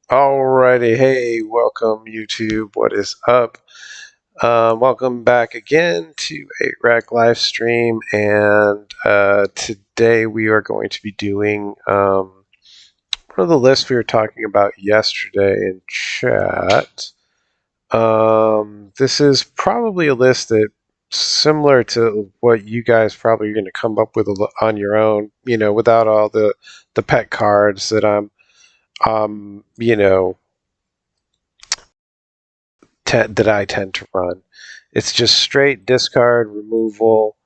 Alrighty, hey, welcome YouTube. What is up? Welcome back again to a Rack live stream, and today we are going to be doing one of the lists we were talking about yesterday in chat. This is probably a list that similar to what you guys probably are going to come up with on your own. You know, without all the pet cards that that I tend to run. It's just straight discard removal,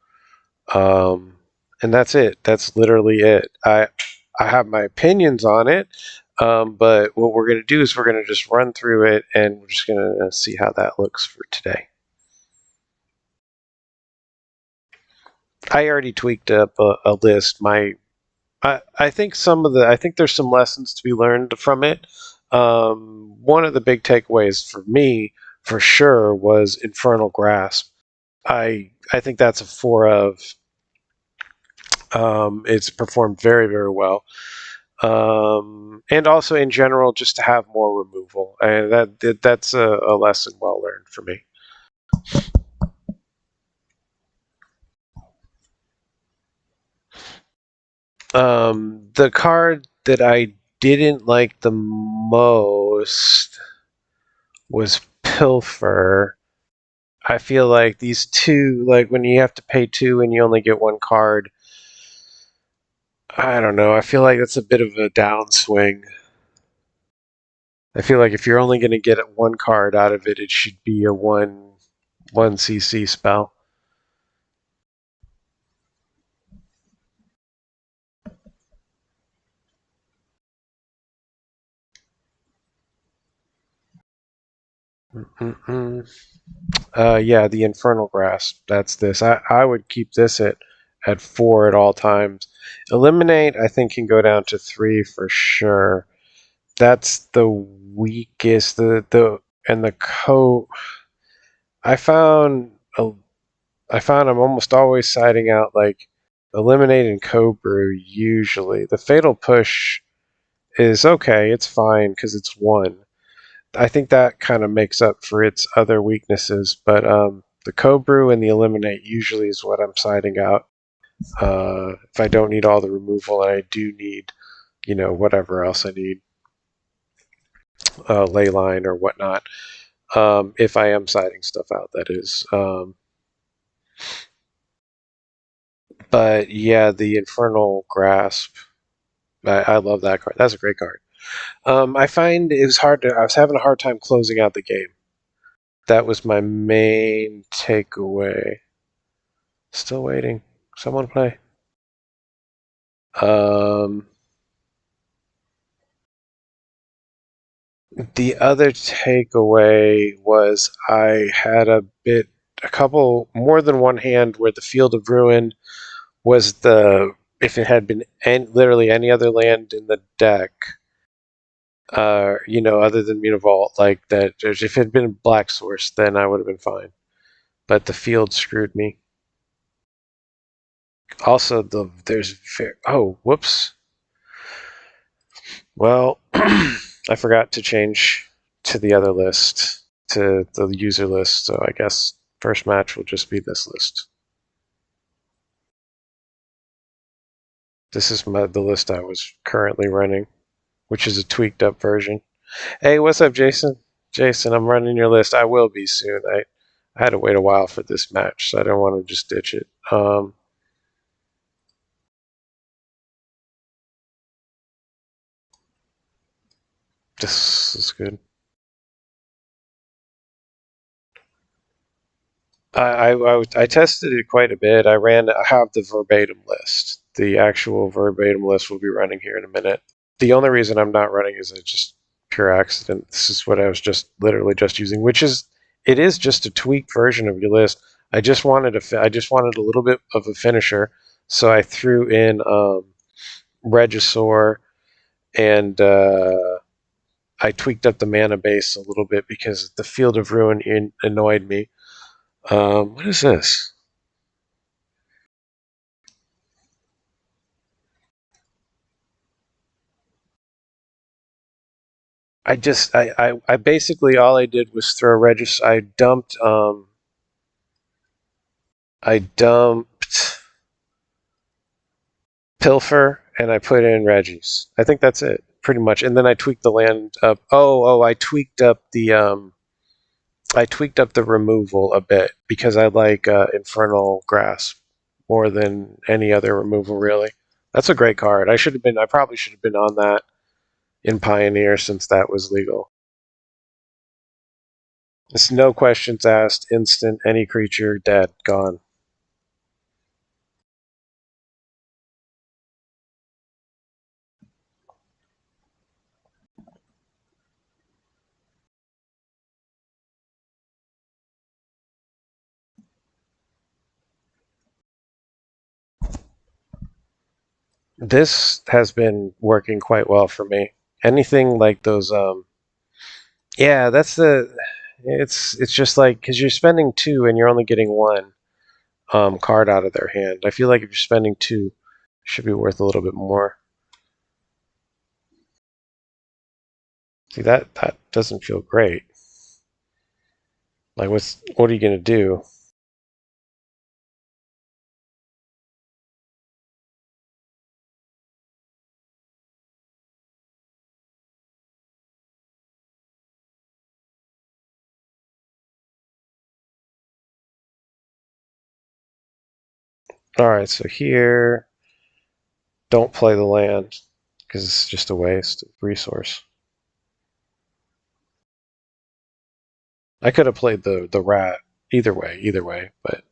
and that's it. That's literally it. I have my opinions on it, but what we're going to do is we're going to just run through it, and we're just going to see how that looks for today. I already tweaked up a list. I think I think there's some lessons to be learned from it. One of the big takeaways for me, for sure, was Infernal Grasp. I think that's a 4 of. It's performed very, very well. And also in general, just to have more removal. And that's a lesson well learned for me. The card that I didn't like the most was Pilfer. I feel like these two, like when you have to pay 2 and you only get 1 card, I don't know. I feel like that's a bit of a downswing. I feel like if you're only going to get 1 card out of it, it should be a 1 CC spell. Yeah, the Infernal Grasp. That's this. I would keep this at 4 at all times. Eliminate, I think, can go down to 3 for sure. That's the weakest. And the I found I'm almost always siding out like Eliminate and Co-Brew usually. The Fatal Push is okay. It's fine because it's 1. I think that kind of makes up for its other weaknesses, but the Co-Brew and the Eliminate usually is what I'm siding out. If I don't need all the removal and I do need, whatever else I need, Leyline or whatnot, if I am siding stuff out, that is. But yeah, the Infernal Grasp, I love that card. That's a great card. I find it was I was having a hard time closing out the game. That was my main takeaway. Still waiting. Someone play. The other takeaway was I had a couple, more than one hand where the Field of Ruin was if it had been literally any other land in the deck, other than Mutavault, like that, if it had been Black Source, then I would have been fine. But the field screwed me. Also, whoops. Well, I forgot to change to the other list, to the user list, so I guess first match will just be this list. This is the list I was currently running, which is a tweaked up version. Hey, what's up, Jason? Jason, I'm running your list. I will be soon. I had to wait a while for this match, so I don't want to just ditch it. This is good. I tested it quite a bit. I have the verbatim list. The actual verbatim list will be running here in a minute. The only reason I'm not running is it's just pure accident. This is what I was just literally just using, it is just a tweaked version of your list. I just wanted a little bit of a finisher, so I threw in Regisaur, and I tweaked up the mana base a little bit because the Field of Ruin annoyed me. What is this? I basically all I did was throw register. I dumped Pilfer and I put in Reggie's. I think that's it, pretty much. And then I tweaked the land up. I tweaked up the removal a bit because I like Infernal Grasp more than any other removal, really. That's a great card. I probably should have been on that in Pioneer since that was legal. It's no questions asked, instant, any creature, dead, gone. This has been working quite well for me. Anything like those, yeah, it's just like, because you're spending 2 and you're only getting 1 card out of their hand. I feel like if you're spending 2, it should be worth a little bit more. See, that doesn't feel great. Like, what are you gonna do? All right, so here, don't play the land because it's just a waste of resource. I could have played the rat either way, but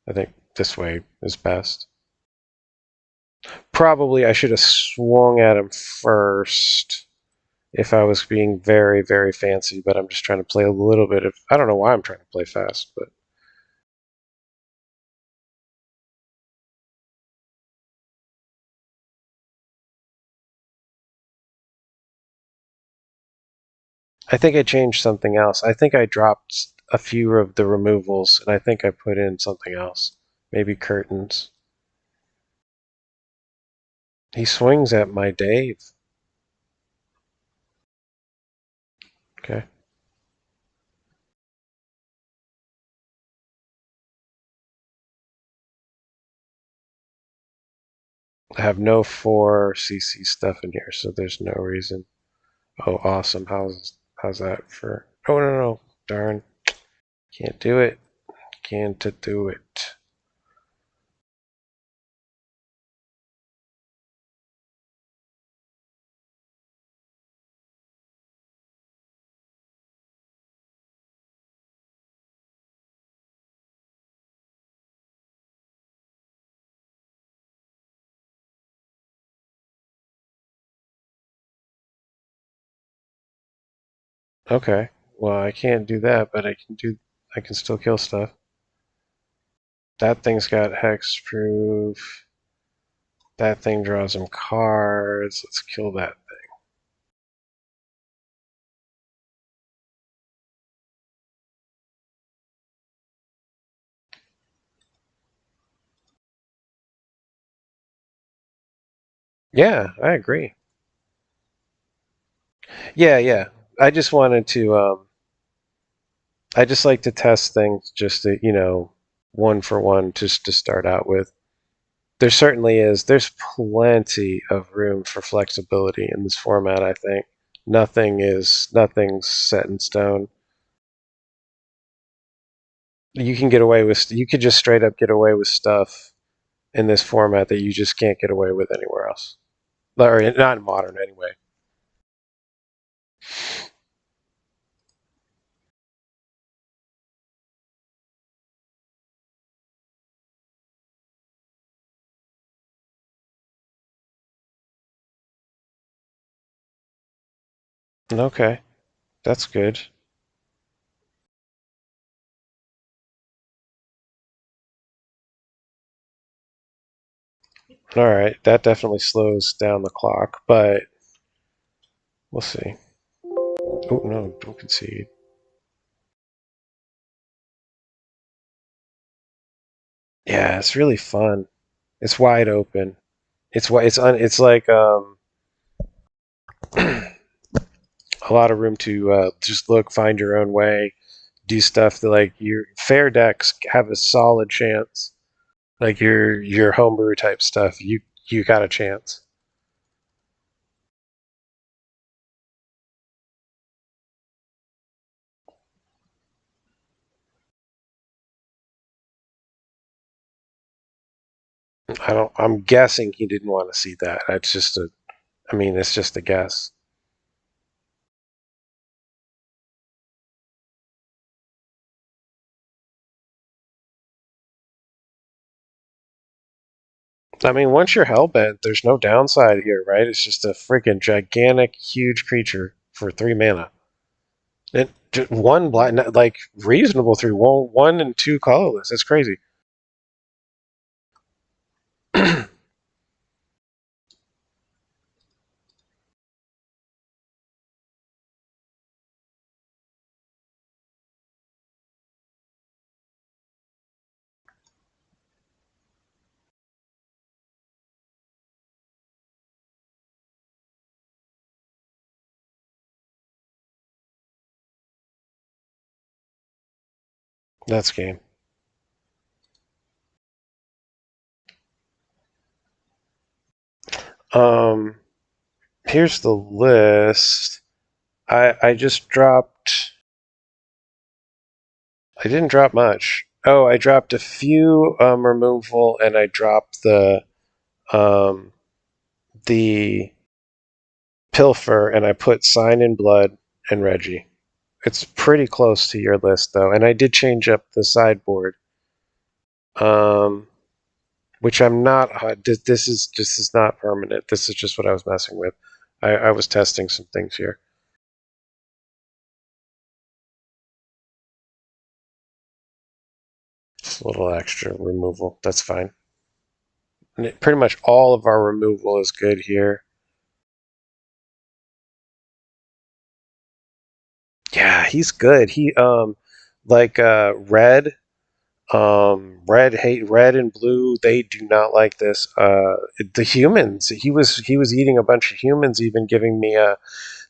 I think this way is best. Probably I should have swung at him first if I was being very, very fancy, but I'm just trying to play a little bit of... I don't know why I'm trying to play fast, but... I think I changed something else. I think I dropped a few of the removals, and I think I put in something else. Maybe curtains. He swings at my Dave. Okay. I have no 4cc stuff in here, so there's no reason. Oh, awesome. How's that for... Oh, no. Darn. Can't do it. Can't do it. Okay. Well, I can't do that, but I can still kill stuff. That thing's got hexproof. That thing draws him cards. Let's kill that thing. Yeah, I agree. Yeah. I just wanted to, I just like to test things just to, 1 for 1 just to start out with. There certainly is. There's plenty of room for flexibility in this format, I think. Nothing's set in stone. You could just straight up get away with stuff in this format that you just can't get away with anywhere else. Or not in modern, anyway. Okay, that's good. All right, that definitely slows down the clock, but we'll see. Oh, no, don't concede. Yeah, it's really fun. It's wide open. It's like a lot of room to just look, find your own way, do stuff that like your fair decks have a solid chance. Like your homebrew type stuff, you got a chance. I'm guessing he didn't want to see that. That's just a. I mean, it's just a guess. I mean, once you're hellbent, there's no downside here, right? It's just a freaking gigantic, huge creature for 3 mana. It just one blind, like reasonable through one and two colorless. That's crazy. That's game. Um, here's the list. I just dropped. I didn't drop much. Oh, I dropped a few removal, and I dropped um, the pilfer, and I put Sign in Blood and Reggie. It's pretty close to your list though, and I did change up the sideboard, um, which I'm not. This is not permanent. This is just what I was messing with. I was testing some things here. Just a little extra removal. That's fine. And pretty much all of our removal is good here. Yeah, he's good. He like red and blue, they do not like this. The humans, he was eating a bunch of humans, even giving me a.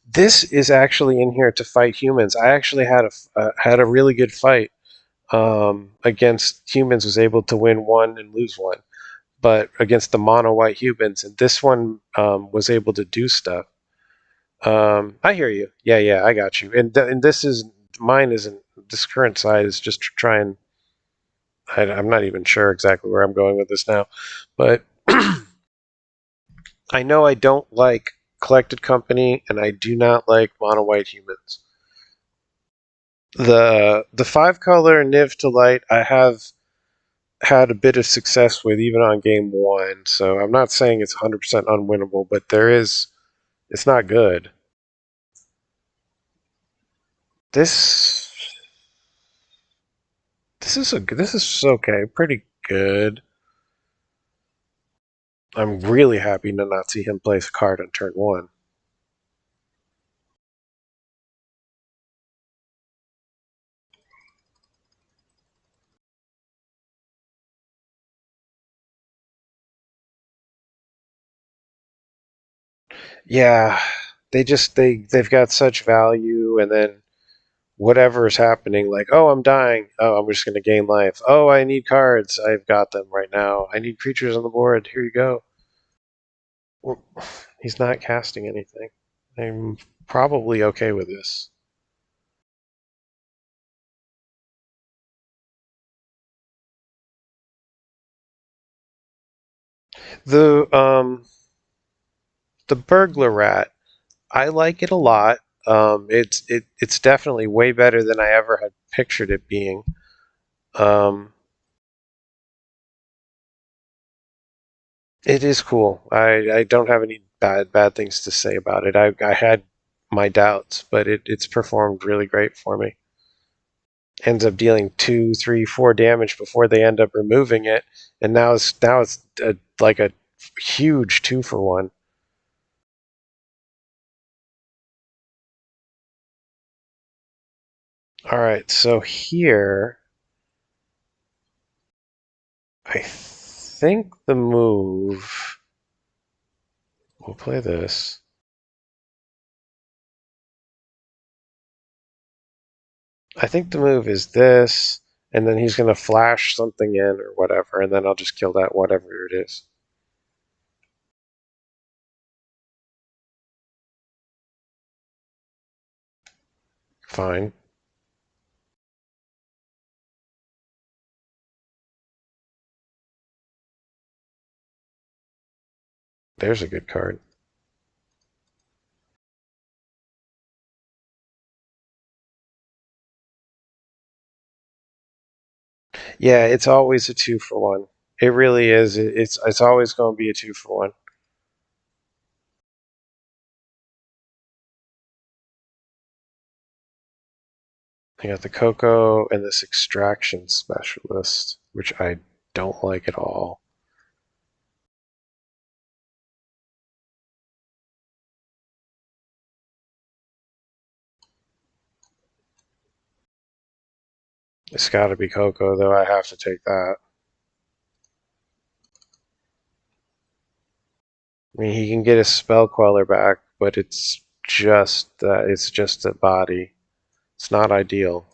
This is actually in here to fight humans. I actually had a really good fight against humans. Was able to win one and lose one, but against the mono white humans, and this one was able to do stuff. I hear you. Yeah, I got you. And this is mine. Isn't this current side is just trying. I'm not even sure exactly where I'm going with this now, but I know I don't like collected company, and I do not like mono white humans. The 5 color Niv to light I have had a bit of success with even on game one, so I'm not saying it's 100% unwinnable, but it's not good. This this is okay, pretty good. I'm really happy to not see him place a card on turn one. Yeah, they've got such value, and then whatever is happening, like, oh, I'm dying, oh, I'm just going to gain life, oh, I need cards, I've got them right now, I need creatures on the board, here you go. Well, he's not casting anything. I'm probably okay with this. The burglar rat, I like it a lot. It's definitely way better than I ever had pictured it being. Um, it is cool. I don't have any bad things to say about it. I had my doubts, but it's performed really great for me. Ends up dealing 2, 3, 4 damage before they end up removing it, and now it's like a huge 2-for-1. All right, so here I think the move. We'll play this. I think the move is this, and then he's going to flash something in or whatever, and then I'll just kill that whatever it is. Fine. There's a good card. Yeah, it's always a 2-for-1. It really is. It's always going to be a 2-for-1. I got the CoCo and this extraction specialist, which I don't like at all. It's got to be CoCo, though. I have to take that. I mean, he can get his spell queller back, but it's just a body. It's not ideal.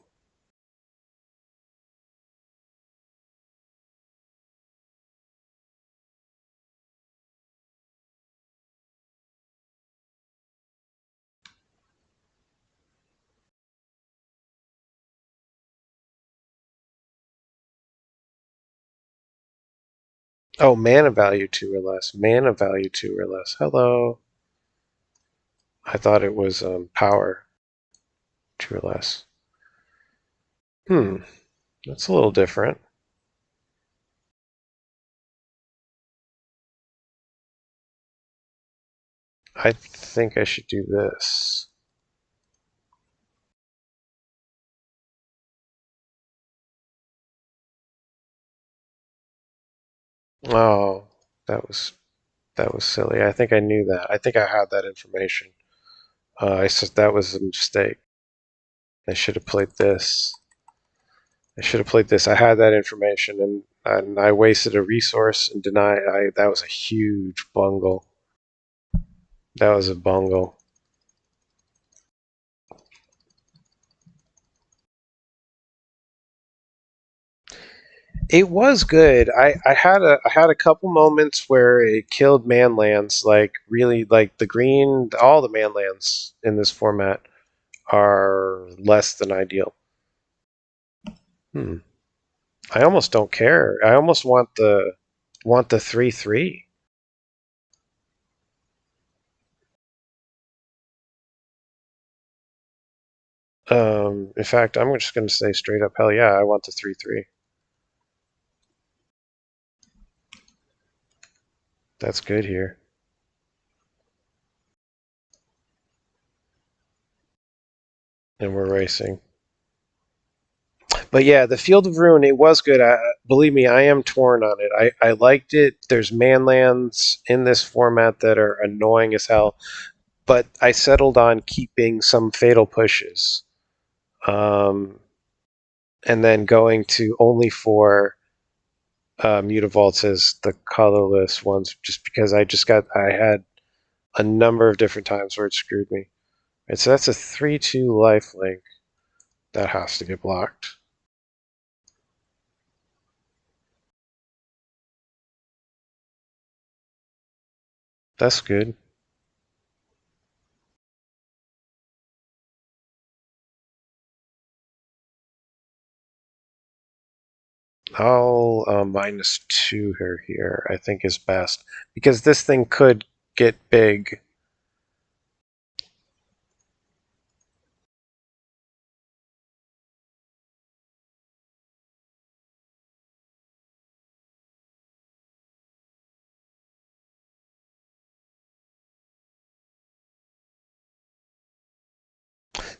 Oh, mana value 2 or less. Mana value 2 or less. Hello. I thought it was power 2 or less. That's a little different. I think I should do this. Oh, that was silly. I think I knew that. I think I had that information. I said that was a mistake. I should have played this. I should have played this. I had that information, and I wasted a resource and denied. That was a huge bungle. That was a bungle. It was good. I had a couple moments where it killed manlands, like really like the green. All the manlands in this format are less than ideal. I almost don't care. I almost want the 3/3. In fact, I'm just going to say straight up, hell yeah, I want the 3/3. That's good here. And we're racing. But yeah, the Field of Ruin, it was good. Believe me, I am torn on it. I liked it. There's manlands in this format that are annoying as hell. But I settled on keeping some fatal pushes. And then going to only 4 mutavaults as the colorless ones, just because I had a number of different times where it screwed me. Right, so that's a 3/2 lifelink. That has to get blocked. That's good. I'll -2 here, I think is best. Because this thing could get big.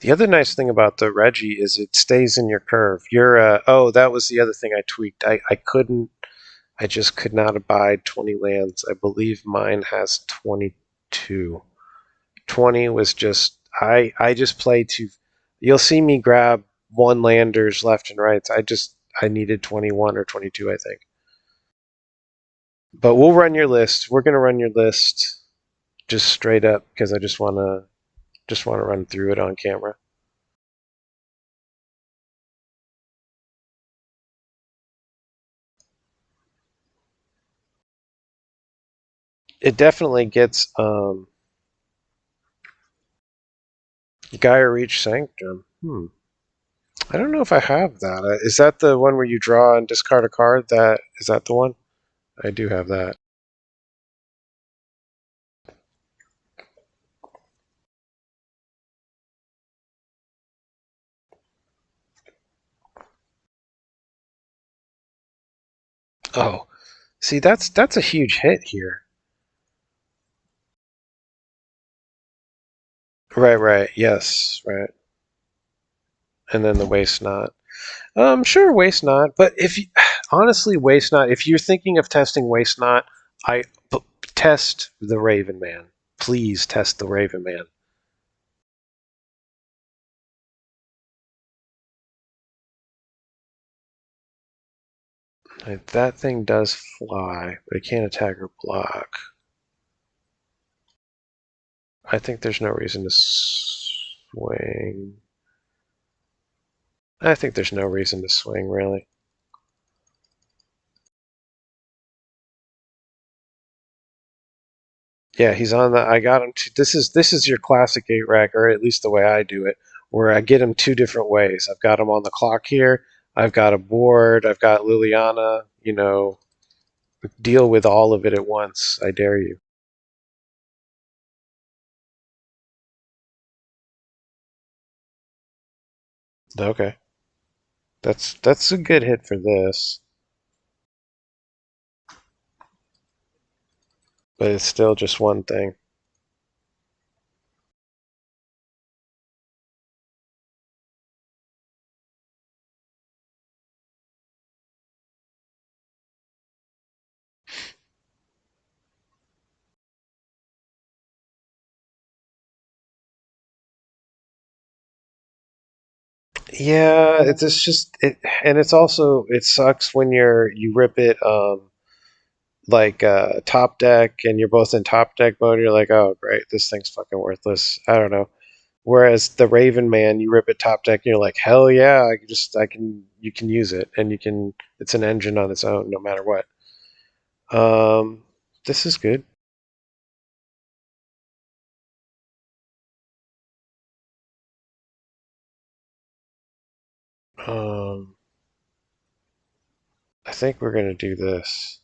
The other nice thing about the Reggie is it stays in your curve. Oh, that was the other thing I tweaked. I just could not abide 20 lands. I believe mine has 22. 20 was just, I just played too. You'll see me grab 1 landers left and right. I needed 21 or 22, I think. But we'll run your list. We're going to run your list just straight up because I just want to run through it on camera. it definitely gets Gaia Reach Sanctum. I don't know if I have that. Is that the one where you draw and discard a card? Is that the one? I do have that. Oh, see, that's a huge hit here. Right. Yes, right. And then the Waste Not. Sure, Waste Not. But if you, honestly, Waste Not. If you're thinking of testing Waste Not, test the Raven Man. Please test the Raven Man. That thing does fly, but it can't attack or block. I think there's no reason to swing. I think there's no reason to swing, really. Yeah, he's on the. I got him. This is your classic 8-rack, or at least the way I do it, where I get him two different ways. I've got him on the clock here. I've got a board. I've got Liliana. You know, deal with all of it at once. I dare you. Okay, that's a good hit for this, but it's still just one thing. Yeah, it's just it, and it's also it sucks when you rip it like top deck and you're both in top deck mode. You're like, oh great, this thing's fucking worthless. I don't know. Whereas the Raven Man, you rip it top deck and you're like, hell yeah, I can you can use it and you can. It's an engine on its own, no matter what. This is good. Um, I think we're gonna do this.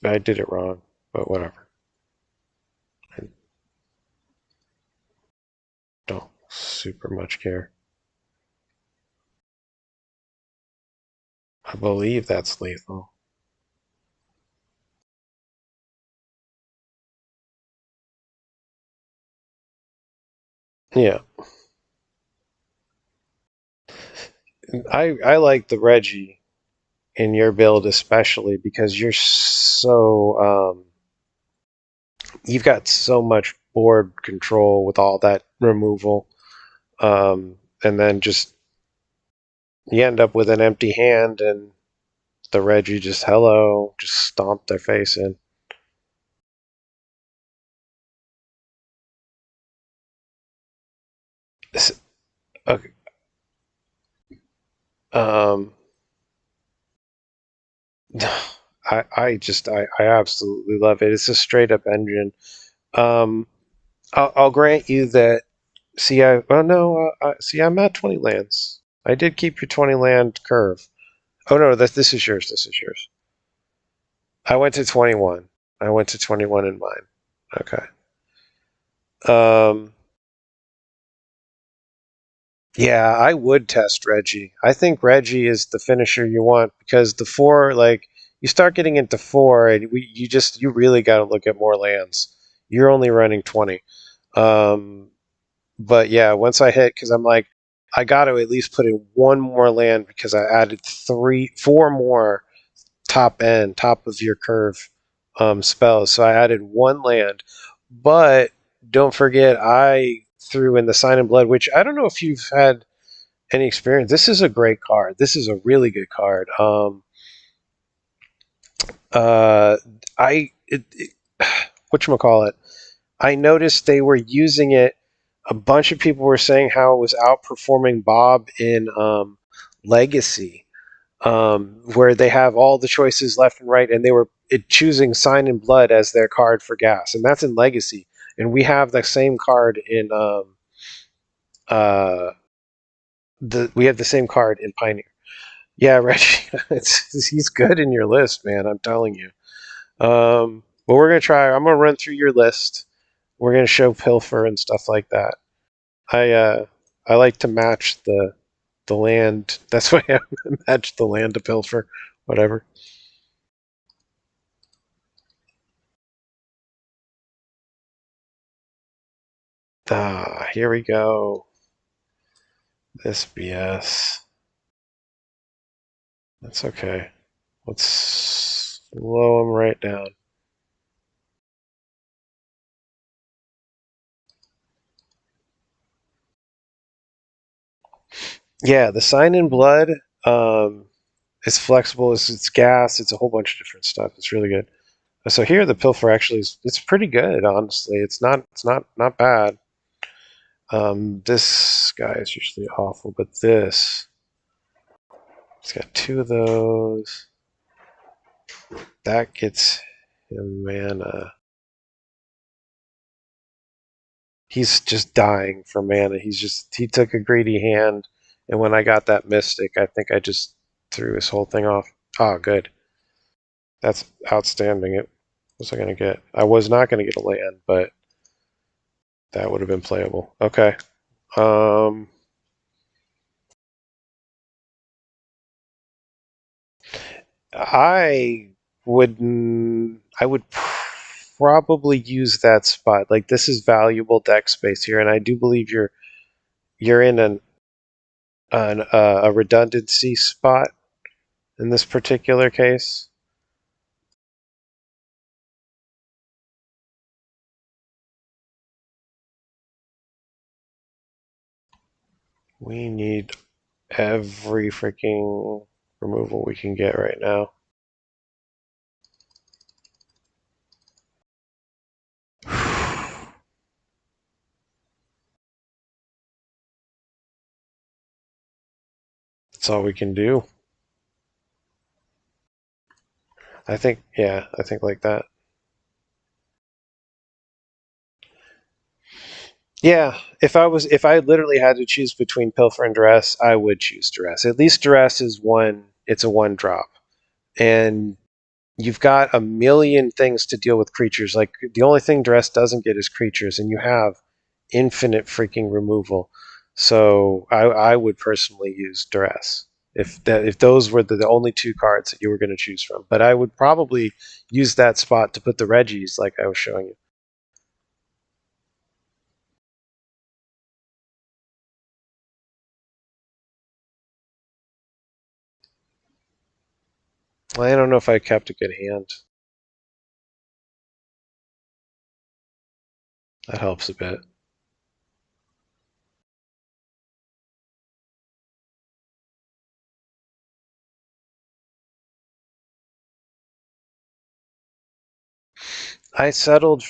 I did it wrong, but whatever. I don't super much care. I believe that's lethal. Yeah, I like the Reggie in your build especially because you're you've got so much board control with all that removal, and then just you end up with an empty hand and the Reggie just just stomp their face in. Okay. Um, I absolutely love it. It's a straight up engine. Um, I'll grant you that. See, see, I'm at 20 lands. I did keep your 20 land curve. Oh no, this is yours. This is yours. I went to 21. I went to 21 in mine. Okay. Um, yeah, I would test Reggie. I think Reggie is the finisher you want because the 4, like, you start getting into 4, and you really got to look at more lands. You're only running 20. Um, but yeah, once I hit, because I'm like, I got to at least put in one more land because I added 4 more top of your curve spells. So I added one land, but don't forget I threw in the Sign in Blood, which I don't know if you've had any experience. This is a great card. This is a really good card. Uh, I whatchamacallit, I noticed they were using it. A bunch of people were saying how it was outperforming Bob in Legacy. where they have all the choices left and right, and they were choosing Sign in Blood as their card for gas, and that's in Legacy. And we have the same card in we have the same card in Pioneer. Yeah, Reggie, he's good in your list, man. I'm telling you. But we're gonna try. I'm gonna run through your list. We're gonna show Pilfer and stuff like that. I like to match the land. That's why I match the land to Pilfer. Whatever. Ah, here we go. This BS. That's okay. Let's slow him right down. Yeah, the Sign in Blood is flexible. It's gas. It's a whole bunch of different stuff. It's really good. So here the Pilfer actually it's pretty good. Honestly, it's not bad. This guy is usually awful, but this it's got two of those. That gets him mana. He's just dying for mana. He took a greedy hand, and when I got that Mystic, I think I just threw his whole thing off. Oh, good. That's outstanding. What was I gonna get? I was not gonna get a land, but that would have been playable. Okay. I would probably use that spot. Like this is valuable deck space here, and I do believe you're in a redundancy spot in this particular case. We need every freaking removal we can get right now. That's all we can do. I think, yeah, I think like that. Yeah, if I literally had to choose between Pilfer and Duress, I would choose Duress. At least Duress is one. It's a one drop, and you've got a million things to deal with creatures. Like the only thing Duress doesn't get is creatures, and you have infinite freaking removal. So I would personally use Duress if those were the only two cards that you were going to choose from. But I would probably use that spot to put the Reggies, like I was showing you. I don't know if I kept a good hand. That helps a bit. I settled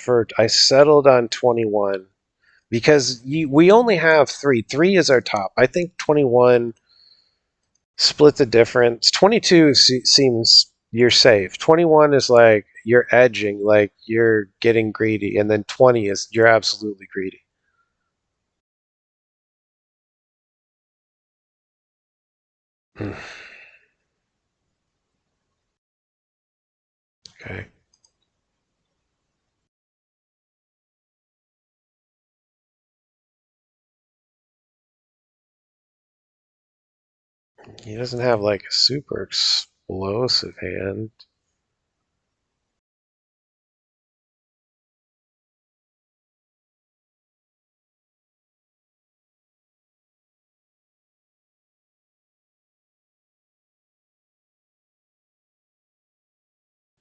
on 21 because we only have three. Three is our top. I think 21 split the difference. 22 seems you're safe. 21 is like you're edging, like you're getting greedy, and then 20 is you're absolutely greedy. Okay. He doesn't have like a super explosive hand.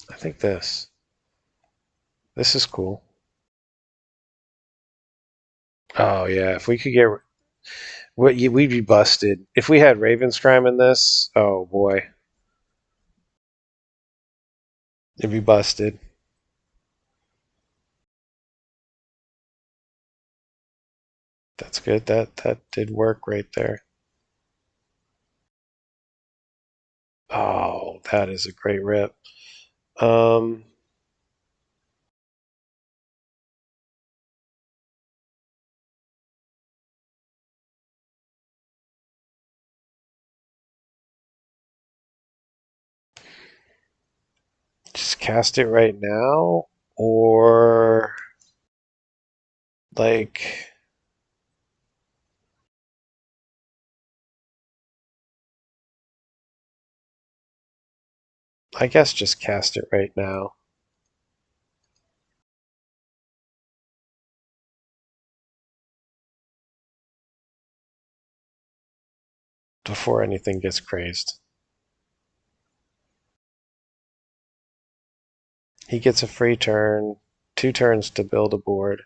I think this. This is cool. Oh yeah, if we could get we'd be busted. If we had Ravenscrime in this, oh boy. It'd be busted. That's good. That did work right there. Oh, that is a great rip. Just cast it right now, or like, I guess just cast it right now. Before anything gets crazed. He gets a free turn, 2 turns to build a board.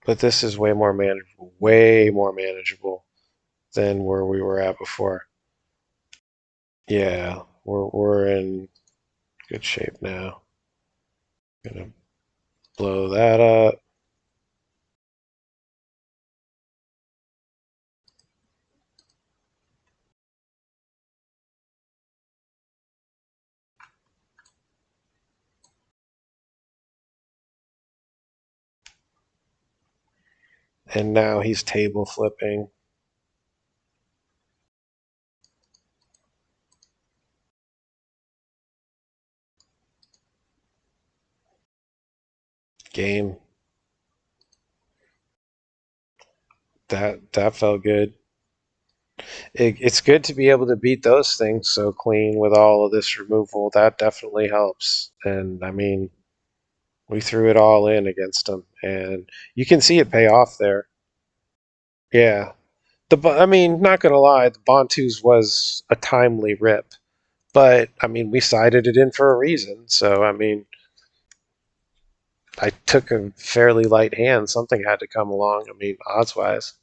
But this is way more manageable than where we were at before. Yeah, we're in good shape now. Gonna blow that up. And now he's table flipping. Game. That felt good. It's good to be able to beat those things so clean with all of this removal. That definitely helps. And I mean, we threw it all in against them, and you can see it pay off there. Yeah. I mean, not gonna lie, the Bontus was a timely rip, but I mean, we sided it in for a reason. So I mean, I took a fairly light hand. Something had to come along. I mean, odds wise.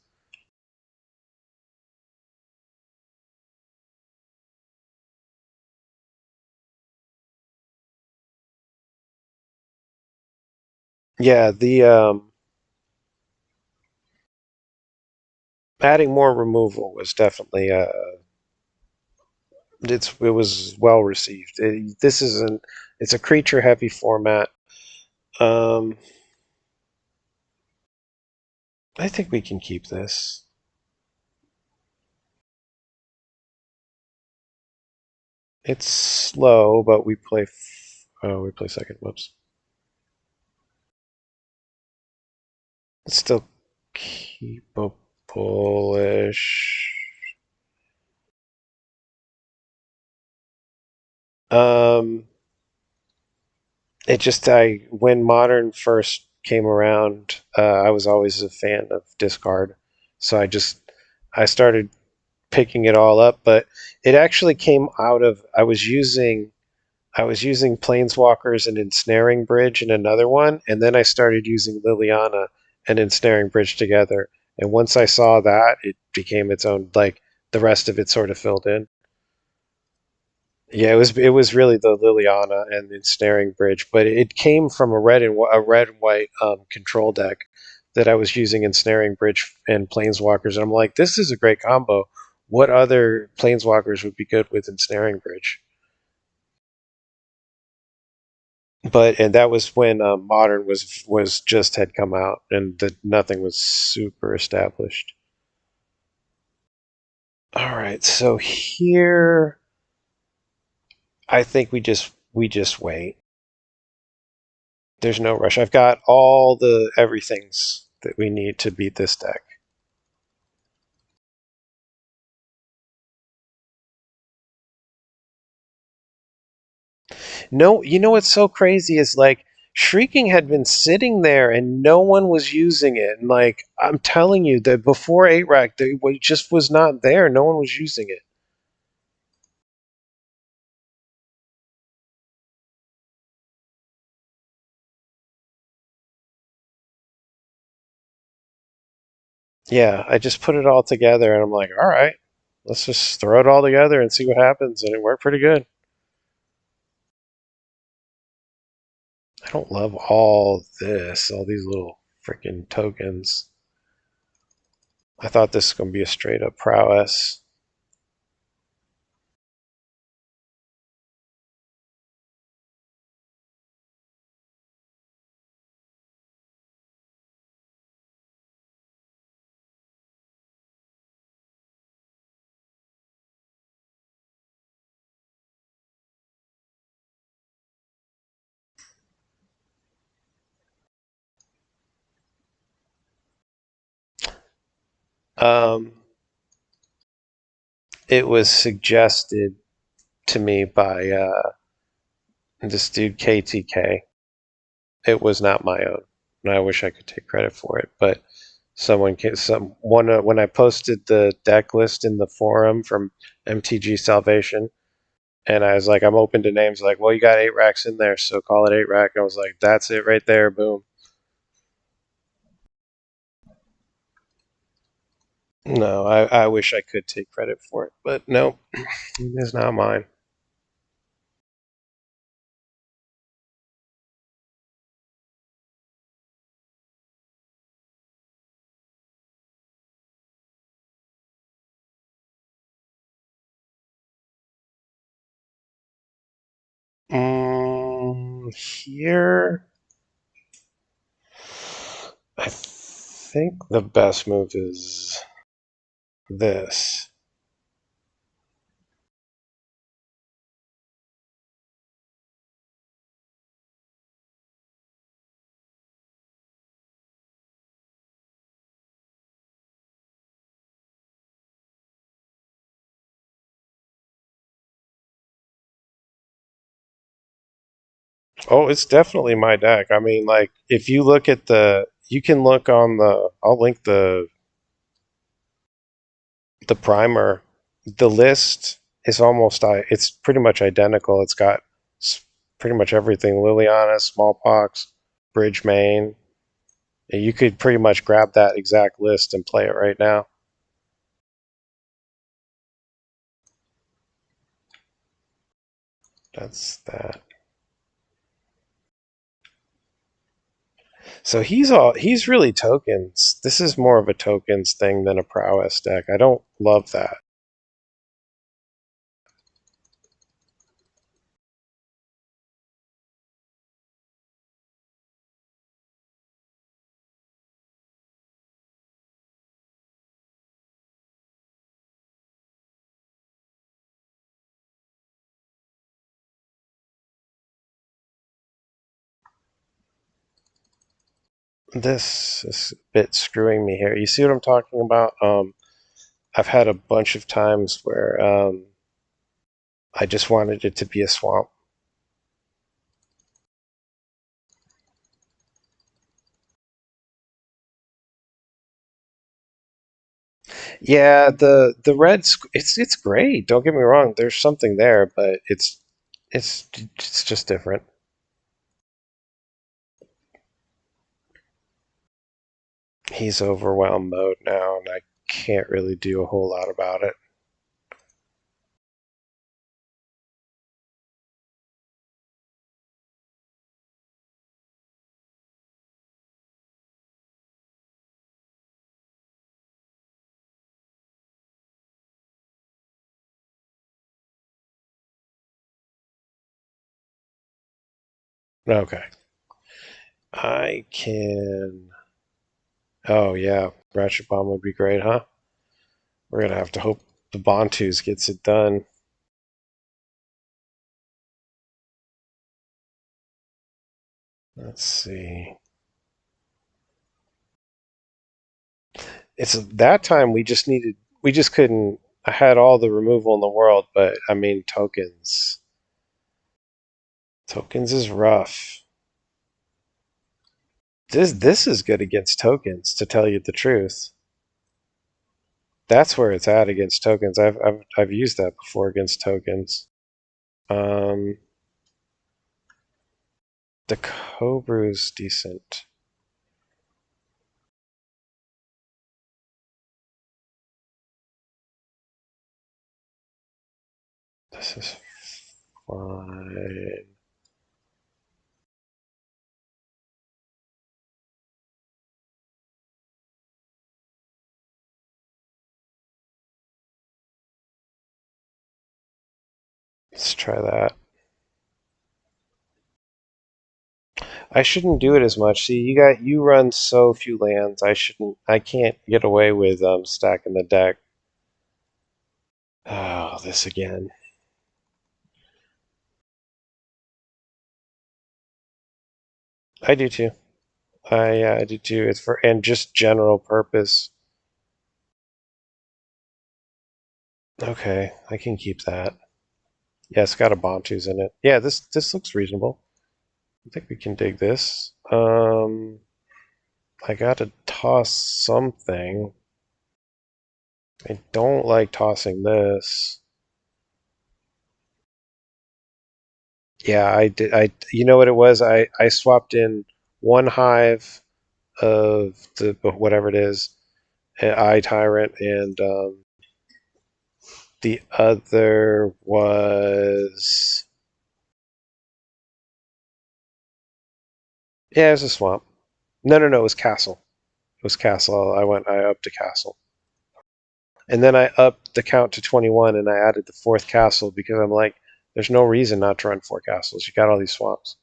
Yeah, the adding more removal was definitely it was well received. This isn't it's a creature heavy format. Um, I think we can keep this. It's slow, but we play. Oh, we play second. Whoops. It's still keepable-ish. Um, it just I when modern first came around, I was always a fan of discard, so I started picking it all up. But it actually came out of I was using Planeswalkers and Ensnaring Bridge in another one, and then I started using Liliana and Ensnaring Bridge together. And once I saw that, it became its own. Like the rest of it sort of filled in. Yeah, it was really the Liliana and the Ensnaring Bridge, but it came from a red and white control deck that I was using Ensnaring Bridge and Planeswalkers, and I'm like, this is a great combo. What other Planeswalkers would be good with Ensnaring Bridge? And that was when Modern was just had come out, and that nothing was super established. All right, so here I think we just wait. There's no rush. I've got all the everythings that we need to beat this deck. No, you know what's so crazy is like Shrieking had been sitting there and no one was using it. And like I'm telling you that before 8-Rack, it just was not there. No one was using it. Yeah, I just put it all together and I'm like, all right, let's just throw it all together and see what happens. And it worked pretty good. I don't love all this, all these little freaking tokens. I thought this was going to be a straight up prowess. Um, it was suggested to me by this dude KTK. It was not my own, and I wish I could take credit for it. But when I posted the deck list in the forum from MTG Salvation, and I was like, I'm open to names. Like, well, you got 8 racks in there, so call it 8 rack. I was like, that's it right there, boom. No, I wish I could take credit for it, but no, it's not mine. Here, I think the best move is this. Oh, it's definitely my deck. I mean, like, if you look at you can look on I'll link the primer. The list is it's pretty much identical. It's got pretty much everything: Liliana, Smallpox, Bridge Main. You could pretty much grab that exact list and play it right now. That's that. So he's really tokens. This is more of a tokens thing than a prowess deck. I don't love that. This is a bit screwing me here. You see what I'm talking about? I've had a bunch of times where I just wanted it to be a swamp. Yeah, the red's it's great. Don't get me wrong. There's something there, but it's just different. He's overwhelmed mode now, and I can't really do a whole lot about it. Okay, I can. Oh yeah, Ratchet Bomb would be great, huh? We're gonna have to hope the Bontus gets it done. Let's see. It's that time we just couldn't. I had all the removal in the world, but I mean tokens. Tokens is rough. This is good against tokens, to tell you the truth. That's where it's at against tokens. I've used that before against tokens. Um, the Cobrew's decent. This is fine. Let's try that. I shouldn't do it as much. See, you run so few lands. I can't get away with stacking the deck. Oh, this again. I do too. I do too. It's for and just general purpose. Okay, I can keep that. Yeah, it's got a Bantus in it. Yeah, this looks reasonable. I think we can dig this. I gotta toss something. I don't like tossing this. Yeah, I did. You know what it was? I swapped in one hive of the whatever it is, Eye Tyrant, and the other was yeah, it was a swamp. No, it was castle. It was castle. I upped to castle, and then I upped the count to 21, and I added the fourth castle because I'm like, there's no reason not to run 4 castles. You got all these swamps.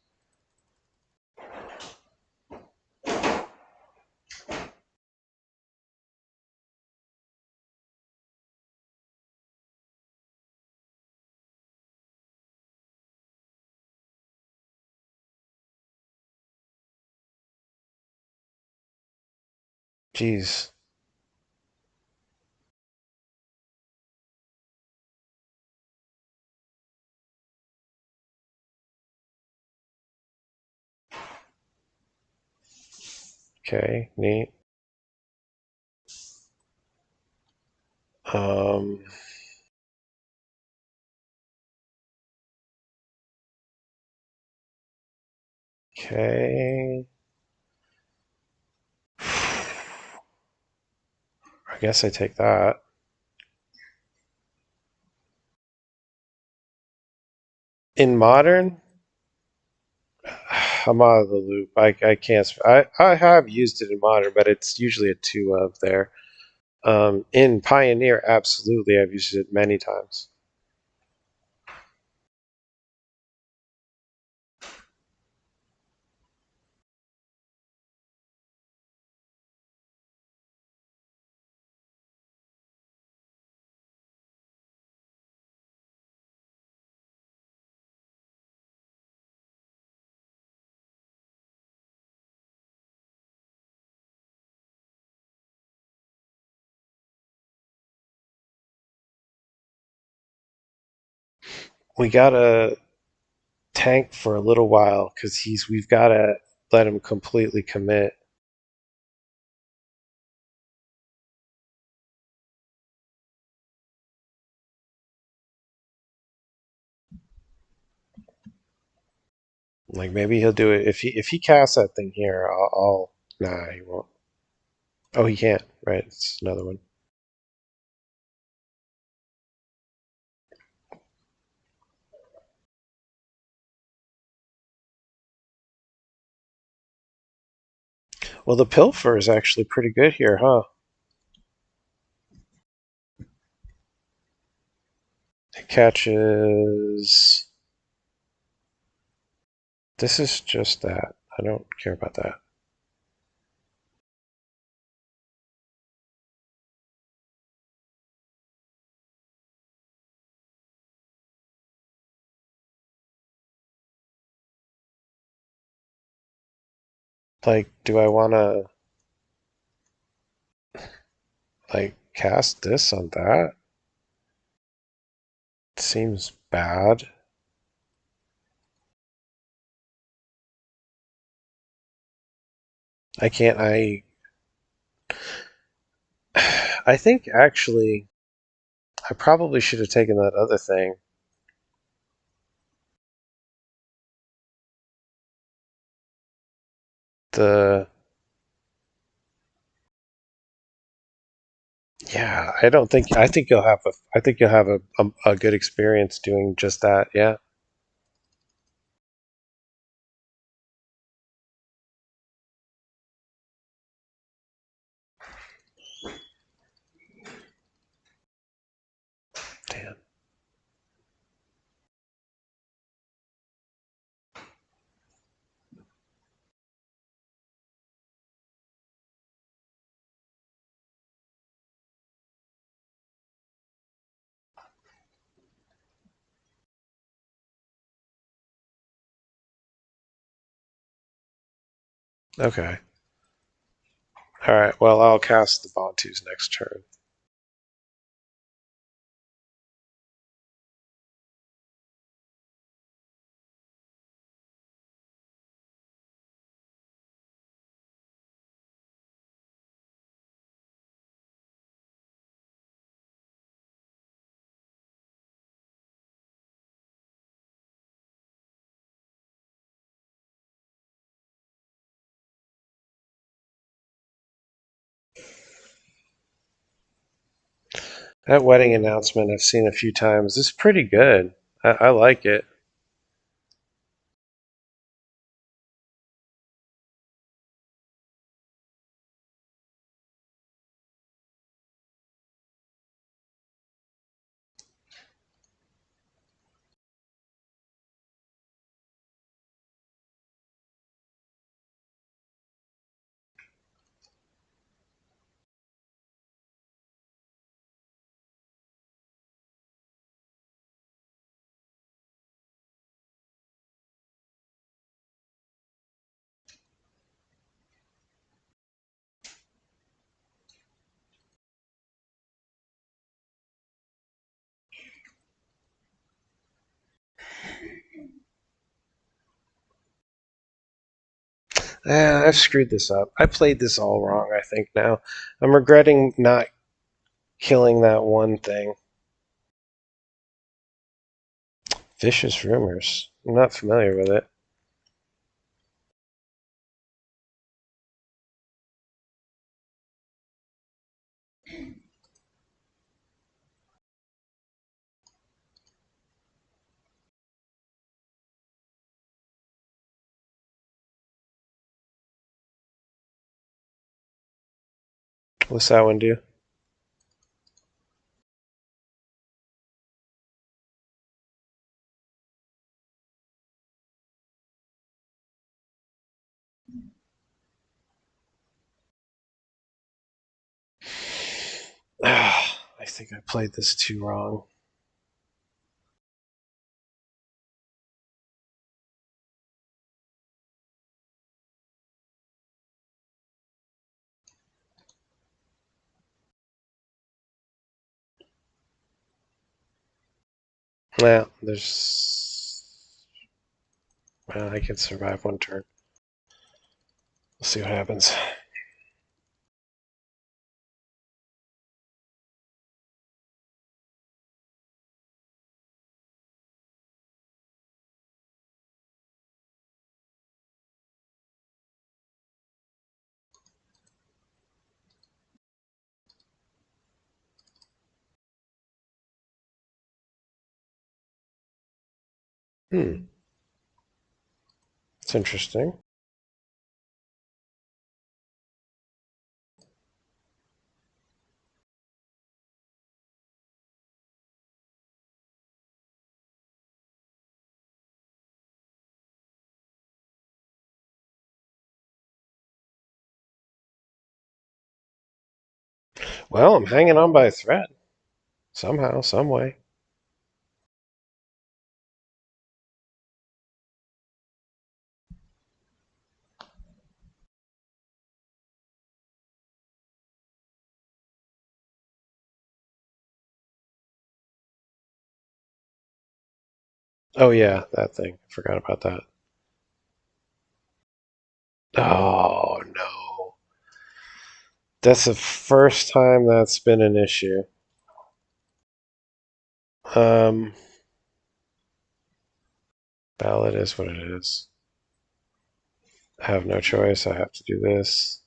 Jeez. Okay, neat. Um, okay. I guess I take that. In modern, I'm out of the loop. I can't. I have used it in modern, but it's usually a 2 of there. In Pioneer, absolutely, I've used it many times. We gotta tank for a little while because we've gotta let him completely commit. Like maybe he'll do it if he casts that thing here. I'll nah, he won't. Oh, he can't. Right, it's another one. Well, the pilfer is actually pretty good here, huh? It catches. This is just that. I don't care about that. Like, do I want to like cast this on that? Seems bad. I can't. I think actually, I probably should have taken that other thing. The yeah, I don't think. I think you'll have a. I think you'll have a good experience doing just that. Yeah. Damn. Okay. Alright, well, I'll cast the Bantus next turn. That wedding announcement I've seen a few times. It's pretty good. I like it. I've screwed this up. I played this all wrong, I think, now. I'm regretting not killing that one thing. Vicious Rumors. I'm not familiar with it. What's that one do? I think I played this too wrong. Well, I can survive one turn. We'll see what happens. It's interesting. Well, I'm hanging on by a thread. Somehow, some way. Oh yeah, that thing. I forgot about that. Oh no. That's the first time that's been an issue. Well, it is what it is. I have no choice. I have to do this.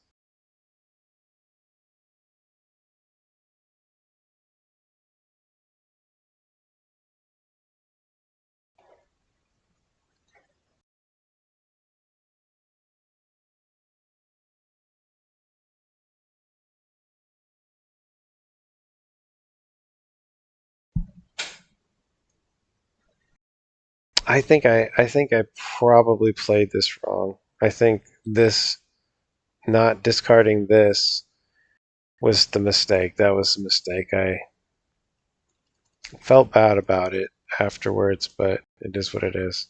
I think I probably played this wrong. I think this not discarding this was the mistake. That was the mistake. I felt bad about it afterwards, but it is what it is.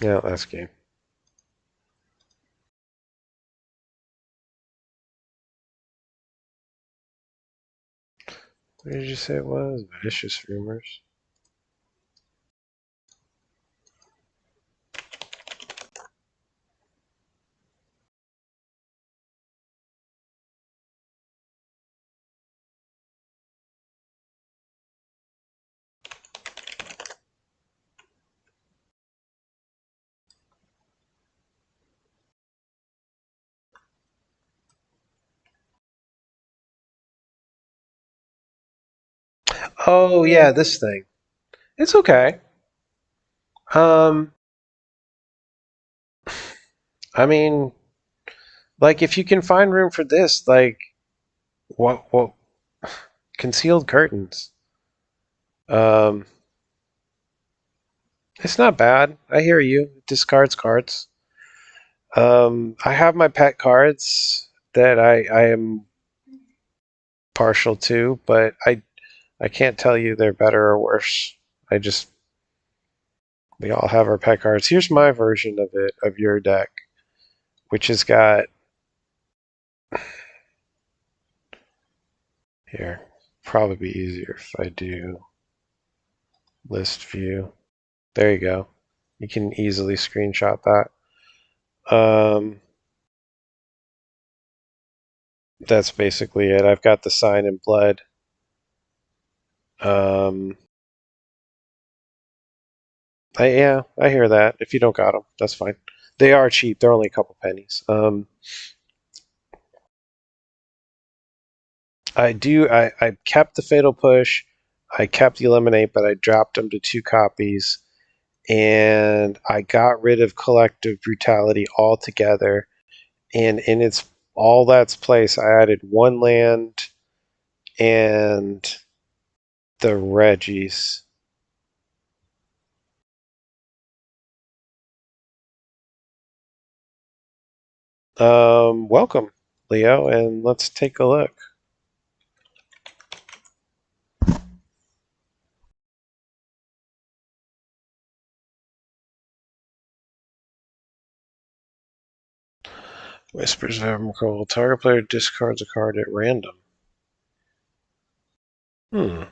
Yeah, last game. What did you say it was? Vicious Rumors? Oh, yeah, this thing. It's okay. Um, I mean, like, if you can find room for this, like, what concealed curtains. Um, it's not bad. I hear you. It discards cards. I have my pet cards that I am partial to, but I can't tell you they're better or worse. I just we all have our pet cards. Here's my version of it of your deck, which has got here. Probably be easier if I do list view. There you go. You can easily screenshot that. That's basically it. I've got the sign in blood. Um, yeah, I hear that. If you don't got them, that's fine. They are cheap. They're only a couple pennies. I kept the Fatal Push. I kept the Eliminate, but I dropped them to 2 copies. And I got rid of Collective Brutality altogether. And in its all that's place, I added 1 land and the Regis. Welcome, Leo, and let's take a look. Whispers of Evermcold. Target player discards a card at random. I'm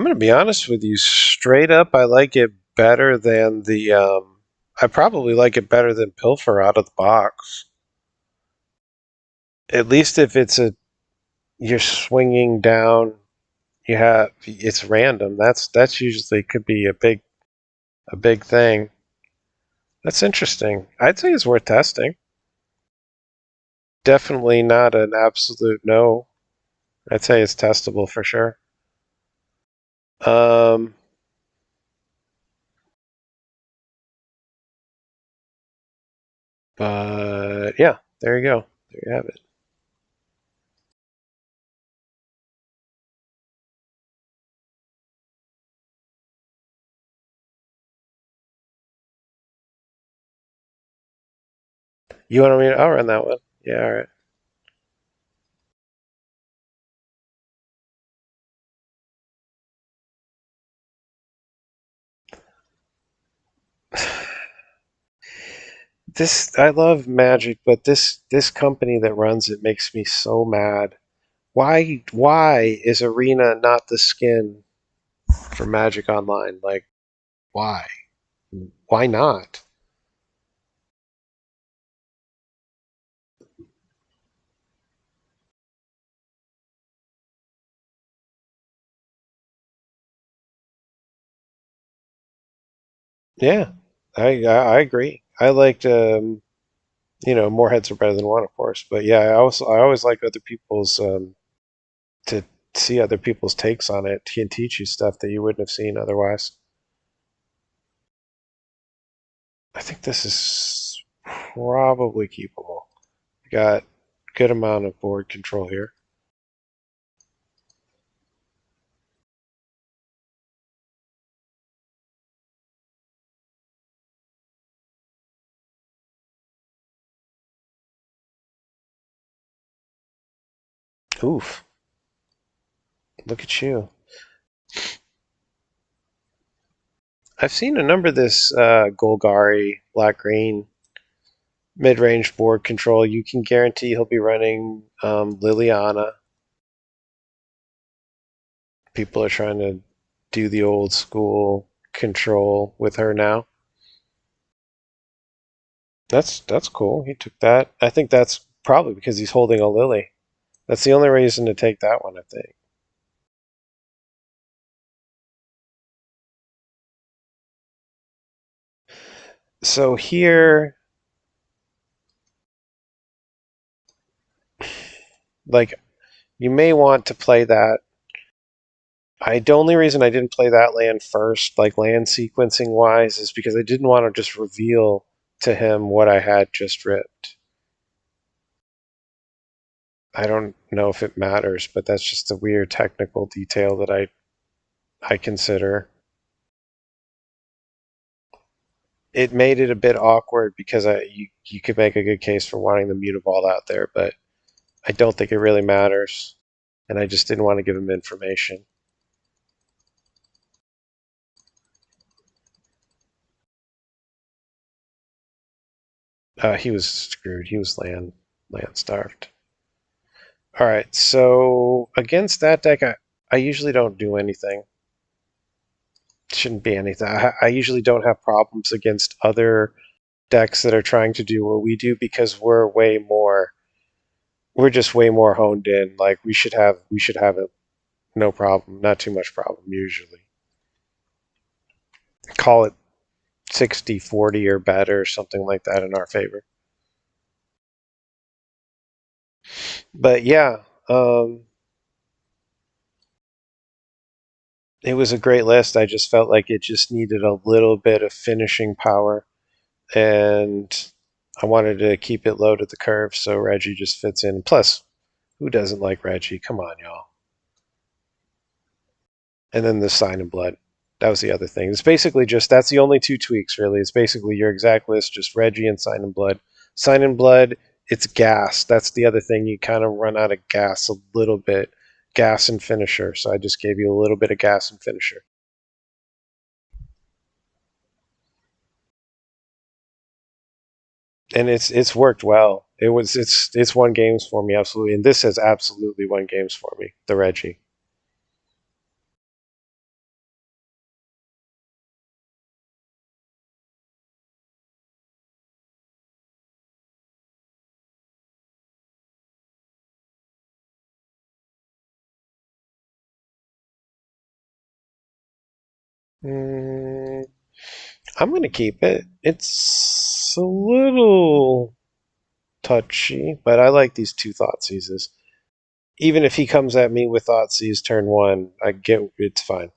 going to be honest with you. Straight up, I like it better than the. I probably like it better than Pilfer out of the box. At least if it's a you're swinging down, you have it's random. That's usually could be a big thing. That's interesting. I'd say it's worth testing. Definitely not an absolute no. I'd say it's testable for sure. Um, but yeah, there you go. There you have it. You want me to? I'll run that one. Yeah, all right. This I love Magic, but this company that runs it makes me so mad. Why is Arena not the skin for Magic Online? Like why? Why not? Yeah, I agree. I liked more heads are better than one, of course. But yeah, I always like other people's to see other people's takes on it. Can teach you stuff that you wouldn't have seen otherwise. I think this is probably keepable. Got good amount of board control here. Oof. Look at you. I've seen a number of this Golgari black-green mid-range board control. You can guarantee he'll be running Liliana. People are trying to do the old school control with her now. That's cool. He took that. I think that's probably because he's holding a Lily. That's the only reason to take that one, I think. So here, like, you may want to play that. The only reason I didn't play that land first, like land sequencing wise, is because I didn't want to just reveal to him what I had just ripped. I don't know if it matters, but that's just a weird technical detail that I consider. It made it a bit awkward because you could make a good case for wanting the Mutavault out there, but I don't think it really matters, and I just didn't want to give him information. He was screwed. He was land starved. All right, so against that deck, I usually don't do anything. Shouldn't be anything. I usually don't have problems against other decks that are trying to do what we do because we're just way more honed in. Like we should have it no problem, not too much problem usually. Call it 60-40 or better, something like that in our favor. But yeah, it was a great list. I just felt like it just needed a little bit of finishing power, and I wanted to keep it low to the curve so Reggie just fits in. Plus, who doesn't like Reggie? Come on, y'all. And then the Sign in Blood. That was the other thing. It's basically just that's the only two tweaks really. It's basically your exact list, just Reggie and Sign in Blood. Sign in Blood, it's gas. That's the other thing. You kind of run out of gas a little bit. Gas and finisher. So I just gave you a little bit of gas and finisher. And it's worked well. It's won games for me absolutely, and this has absolutely won games for me. The Reggie. Mm, I'm gonna keep it. It's a little touchy, but I like these two Thoughtseizes. Even if he comes at me with Thoughtseize turn one, I get it's fine.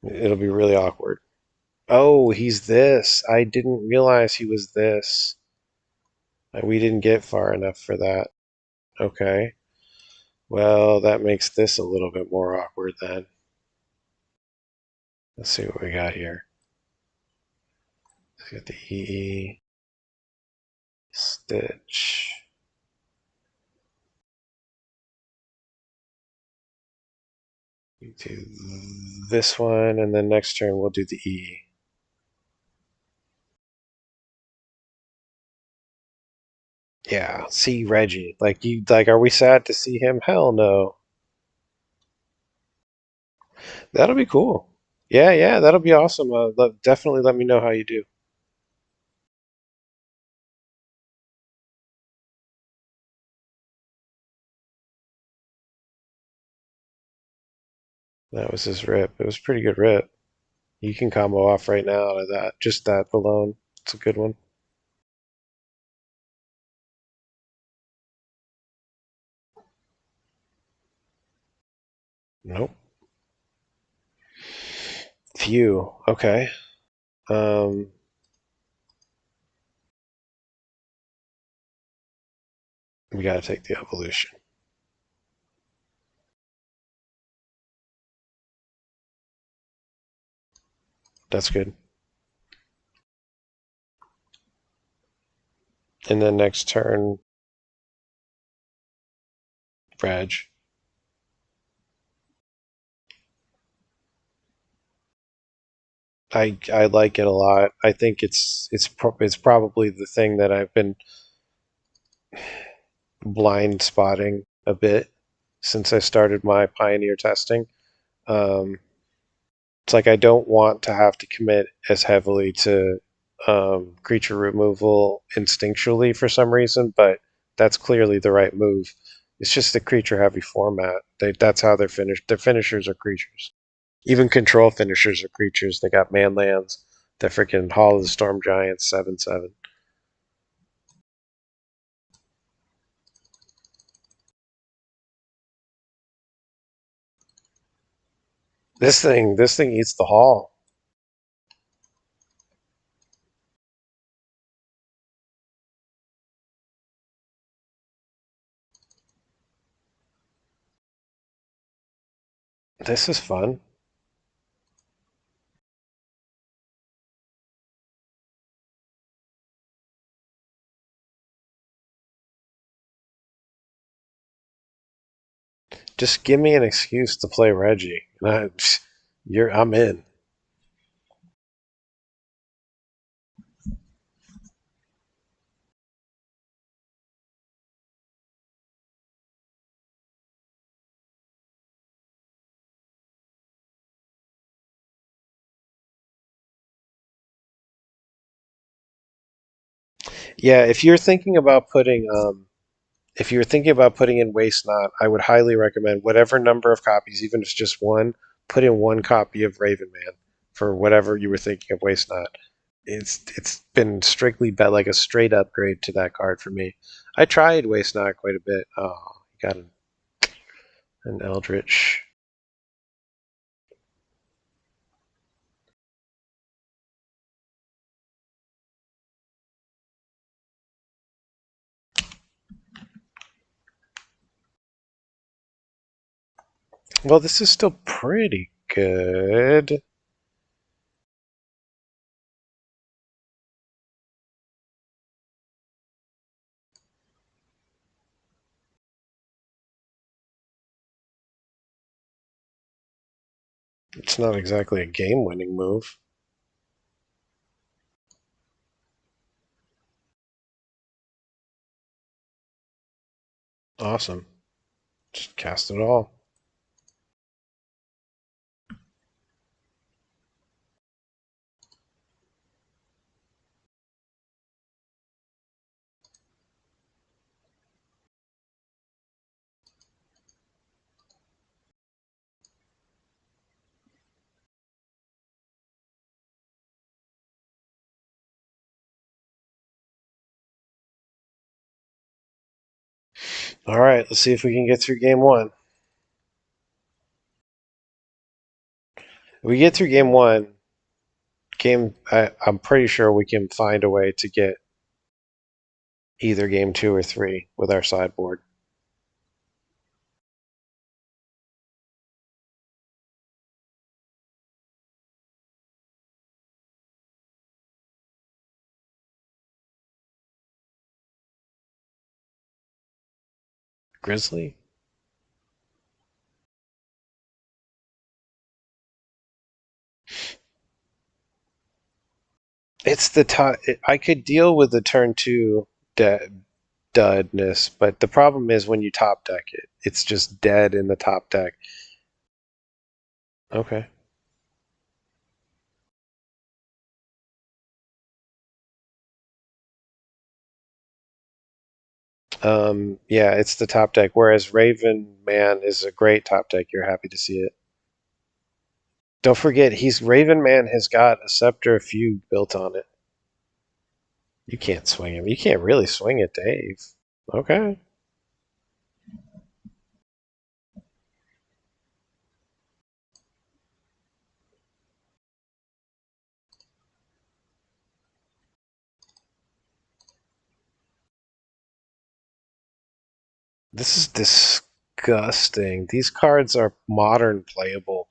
It'll be really awkward. Oh, he's this. I didn't realize he was this. We didn't get far enough for that. Okay. Well, that makes this a little bit more awkward then. Let's see what we got here. Let's get the EE. Stitch. We do this one, and then next turn we'll do the EE. Yeah, see Reggie. Are we sad to see him? Hell no. That'll be cool. Yeah, that'll be awesome. Definitely let me know how you do. That was his rip. It was a pretty good rip. You can combo off right now out of that. Just that alone. It's a good one. Nope. Phew. Okay. Um, we gotta take the evolution. That's good. And then next turn, Dredge. I like it a lot. I think it's probably the thing that I've been blind spotting a bit since I started my Pioneer testing. Um, it's like I don't want to have to commit as heavily to creature removal instinctually for some reason, but that's clearly the right move. It's just the creature heavy format. That's how they're finished. Their finishers are creatures. Even control finishers are creatures. They got man lands. The freaking Hall of the Storm Giants 7/7. This thing eats the hall. This is fun. Just give me an excuse to play Reggie. I'm in. Yeah, if you're thinking about putting in Waste Not, I would highly recommend whatever number of copies, even if it's just one, put in one copy of Raven Man for whatever you were thinking of Waste Not. It's been strictly bet like a straight upgrade to that card for me. I tried Waste Not quite a bit. Oh, you got an Eldritch. Well, this is still pretty good. It's not exactly a game-winning move. Awesome. Just cast it all. All right, let's see if we can get through game one. If we get through game one, I'm pretty sure we can find a way to get either game two or three with our sideboard. Grizzly? It's the top. I could deal with the turn two dudness, but the problem is when you top deck it, it's just dead in the top deck. Okay. Yeah, it's the top deck. Whereas Raven Man is a great top deck. You're happy to see it. Don't forget, he's Raven Man has got a Scepter of Fugue built on it. You can't swing him. You can't really swing it, Dave. Okay. This is disgusting. These cards are modern playable.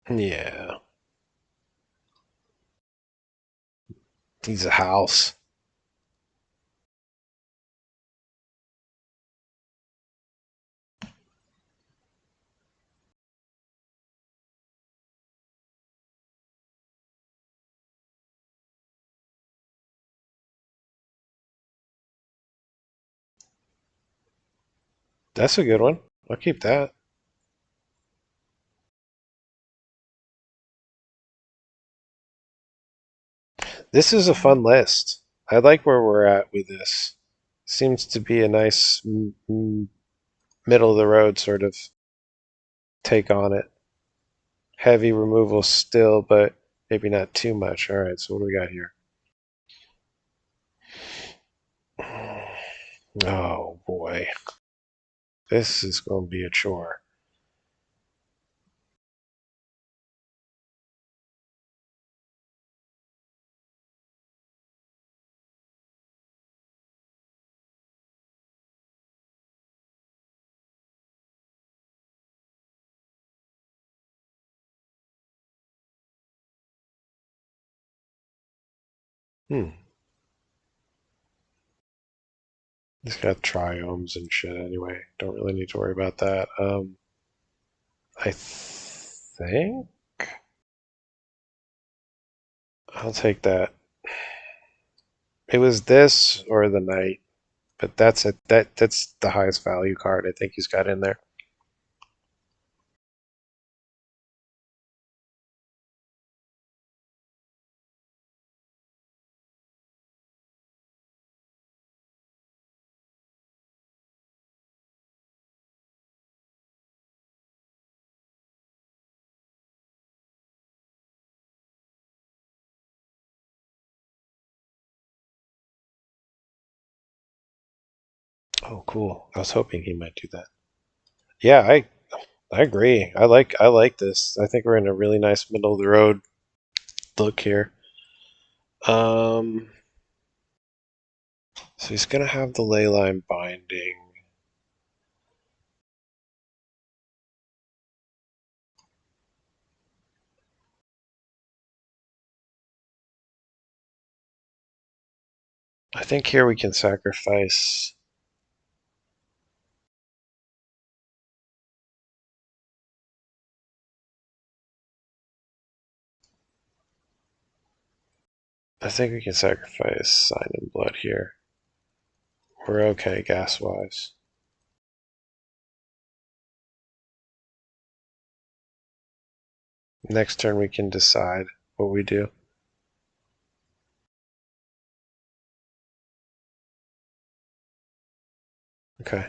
Yeah. He's a house. That's a good one. I'll keep that. This is a fun list. I like where we're at with this. Seems to be a nice middle of the road sort of take on it. Heavy removal still, but maybe not too much. All right, so what do we got here? Oh boy. This is going to be a chore. Hmm. He's got triomes and shit anyway. Don't really need to worry about that. I think I'll take that. It was this or the knight, but that's it. That's the highest value card I think he's got in there. Oh, cool. I was hoping he might do that. Yeah, I agree. I like this. I think we're in a really nice middle of the road look here. Um, so he's gonna have the ley line binding. I think here we can sacrifice. I think we can sacrifice Sign in Blood here. We're okay gas wise. Next turn we can decide what we do. Okay.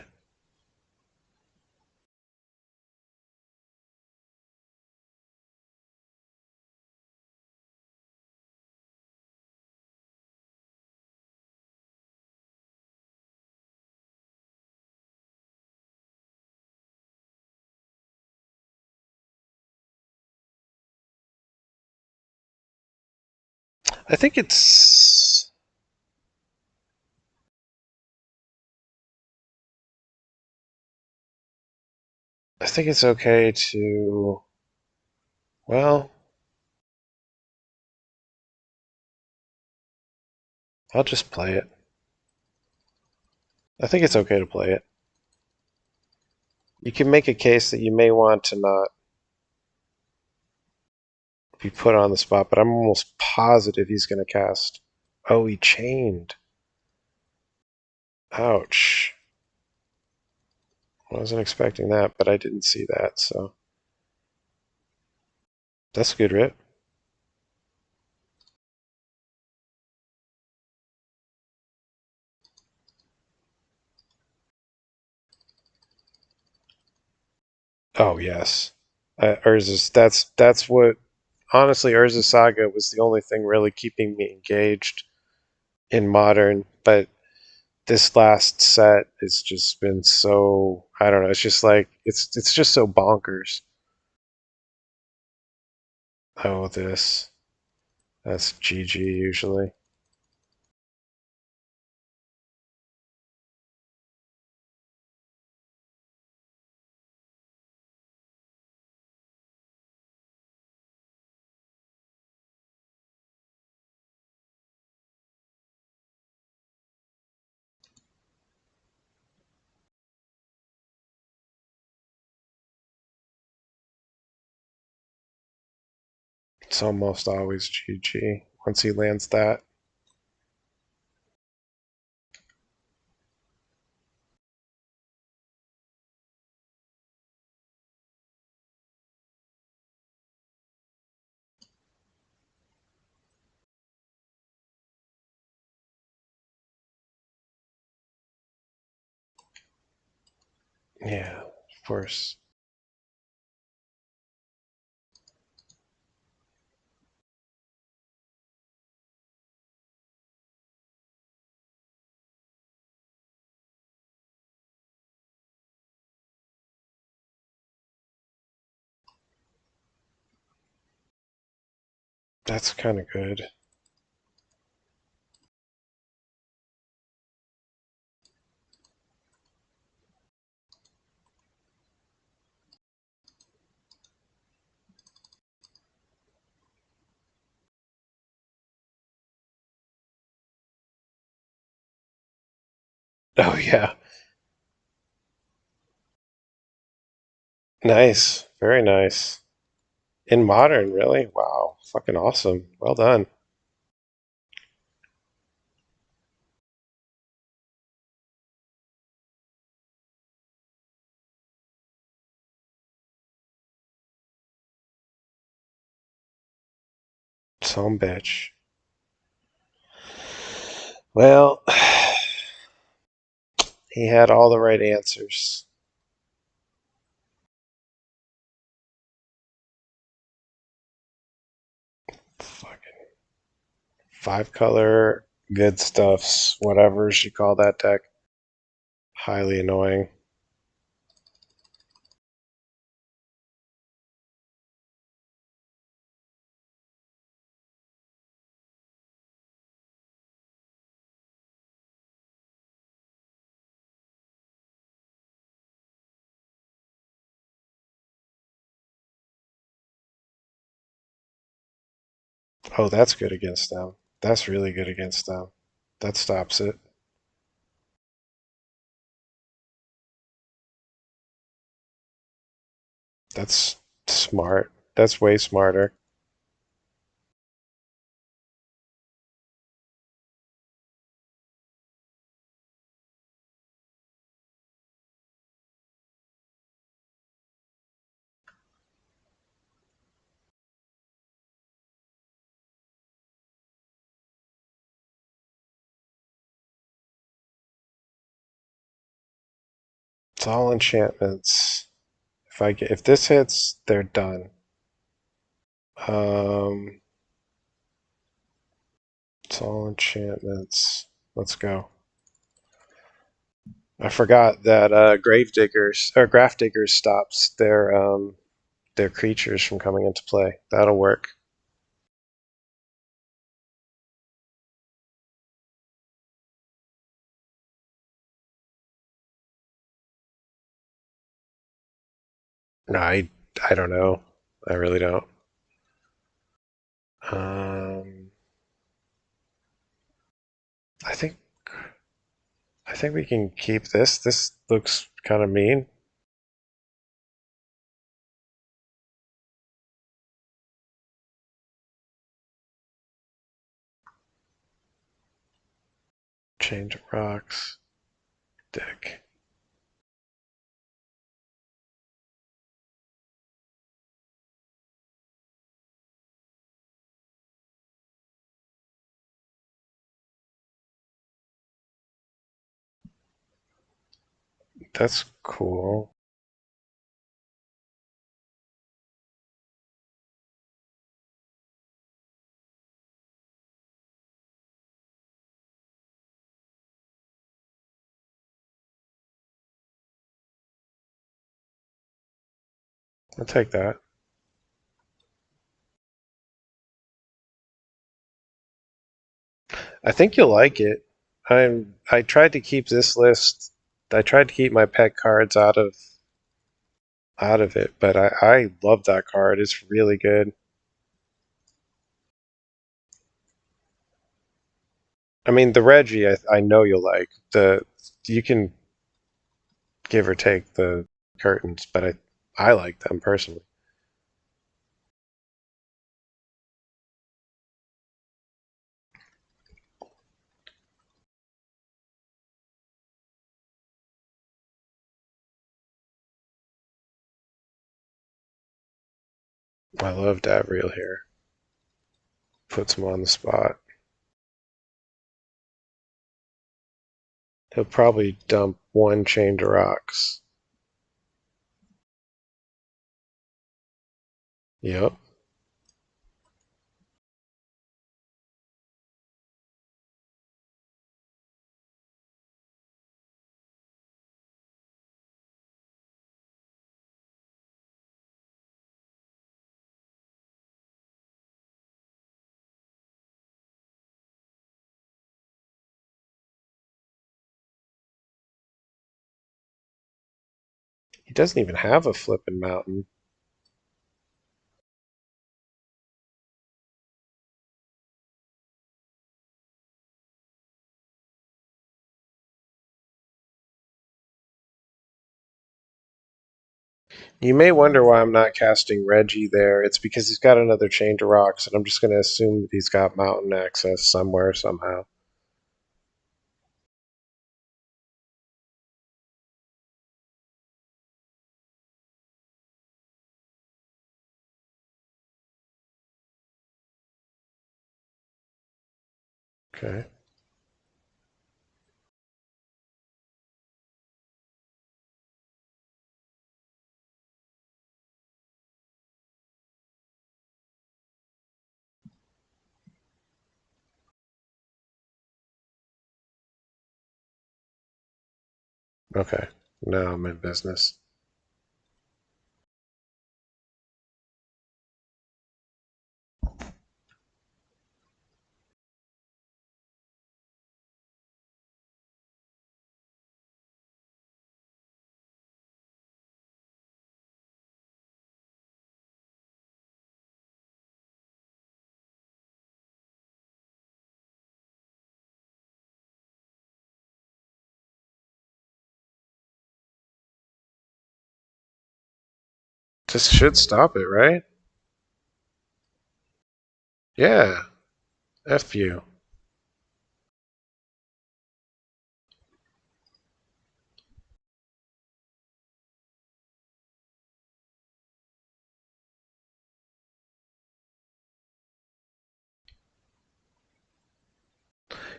I think it's. I think it's okay to. Well, I'll just play it. I think it's okay to play it. You can make a case that you may want to not be put on the spot, but I'm almost positive he's going to cast. Oh, he chained. Ouch. I wasn't expecting that, but I didn't see that, so. That's a good rip. Oh, yes. Urza's, that's what. Honestly, Urza Saga was the only thing really keeping me engaged in Modern, but this last set has just been so. I don't know, it's just like. It's just so bonkers. Oh, this. That's GG usually. It's almost always GG once he lands that. Yeah, of course. That's kind of good. Oh, yeah. Nice. Very nice. In modern, really? Wow. Fucking awesome. Well done. Some bitch. Well, he had all the right answers. Fucking 5-color good stuffs, whatever you call that deck. Highly annoying. Oh, that's good against them. That's really good against them. That stops it. That's smart. That's way smarter. It's all enchantments. If this hits, they're done. It's all enchantments. Let's go. I forgot that Grave Diggers stops their creatures from coming into play. That'll work. No, I don't know. I really don't. Um, I think I think we can keep this. This looks kind of mean. Change of rocks. Dick. That's cool. I'll take that. I think you'll like it. I tried to keep this list. I tried to keep my pet cards out of it, but I love that card. It's really good. I mean, the Reggie, I know you'll like. You can give or take the curtains, but I like them personally. I love Davriel here. Puts him on the spot. He'll probably dump one chain to rocks. Yep. He doesn't even have a flippin' mountain. You may wonder why I'm not casting Reggie there. It's because he's got another chain to rocks, and I'm just going to assume that he's got mountain access somewhere, somehow. Okay. Okay. Now I'm in business. This should stop it, right? Yeah. F you.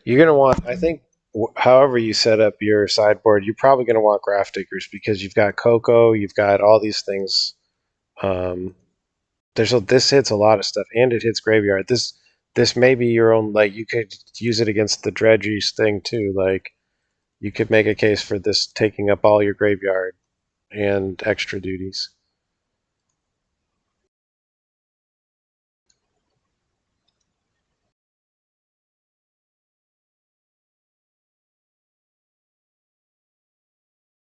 You're going to want, I think, however you set up your sideboard, you're probably going to want Graph Diggers because you've got CoCo, you've got all these things. This hits a lot of stuff, and it hits graveyard. This may be your own, like, you could use it against the Dredge thing too. Like, you could make a case for this taking up all your graveyard and extra duties.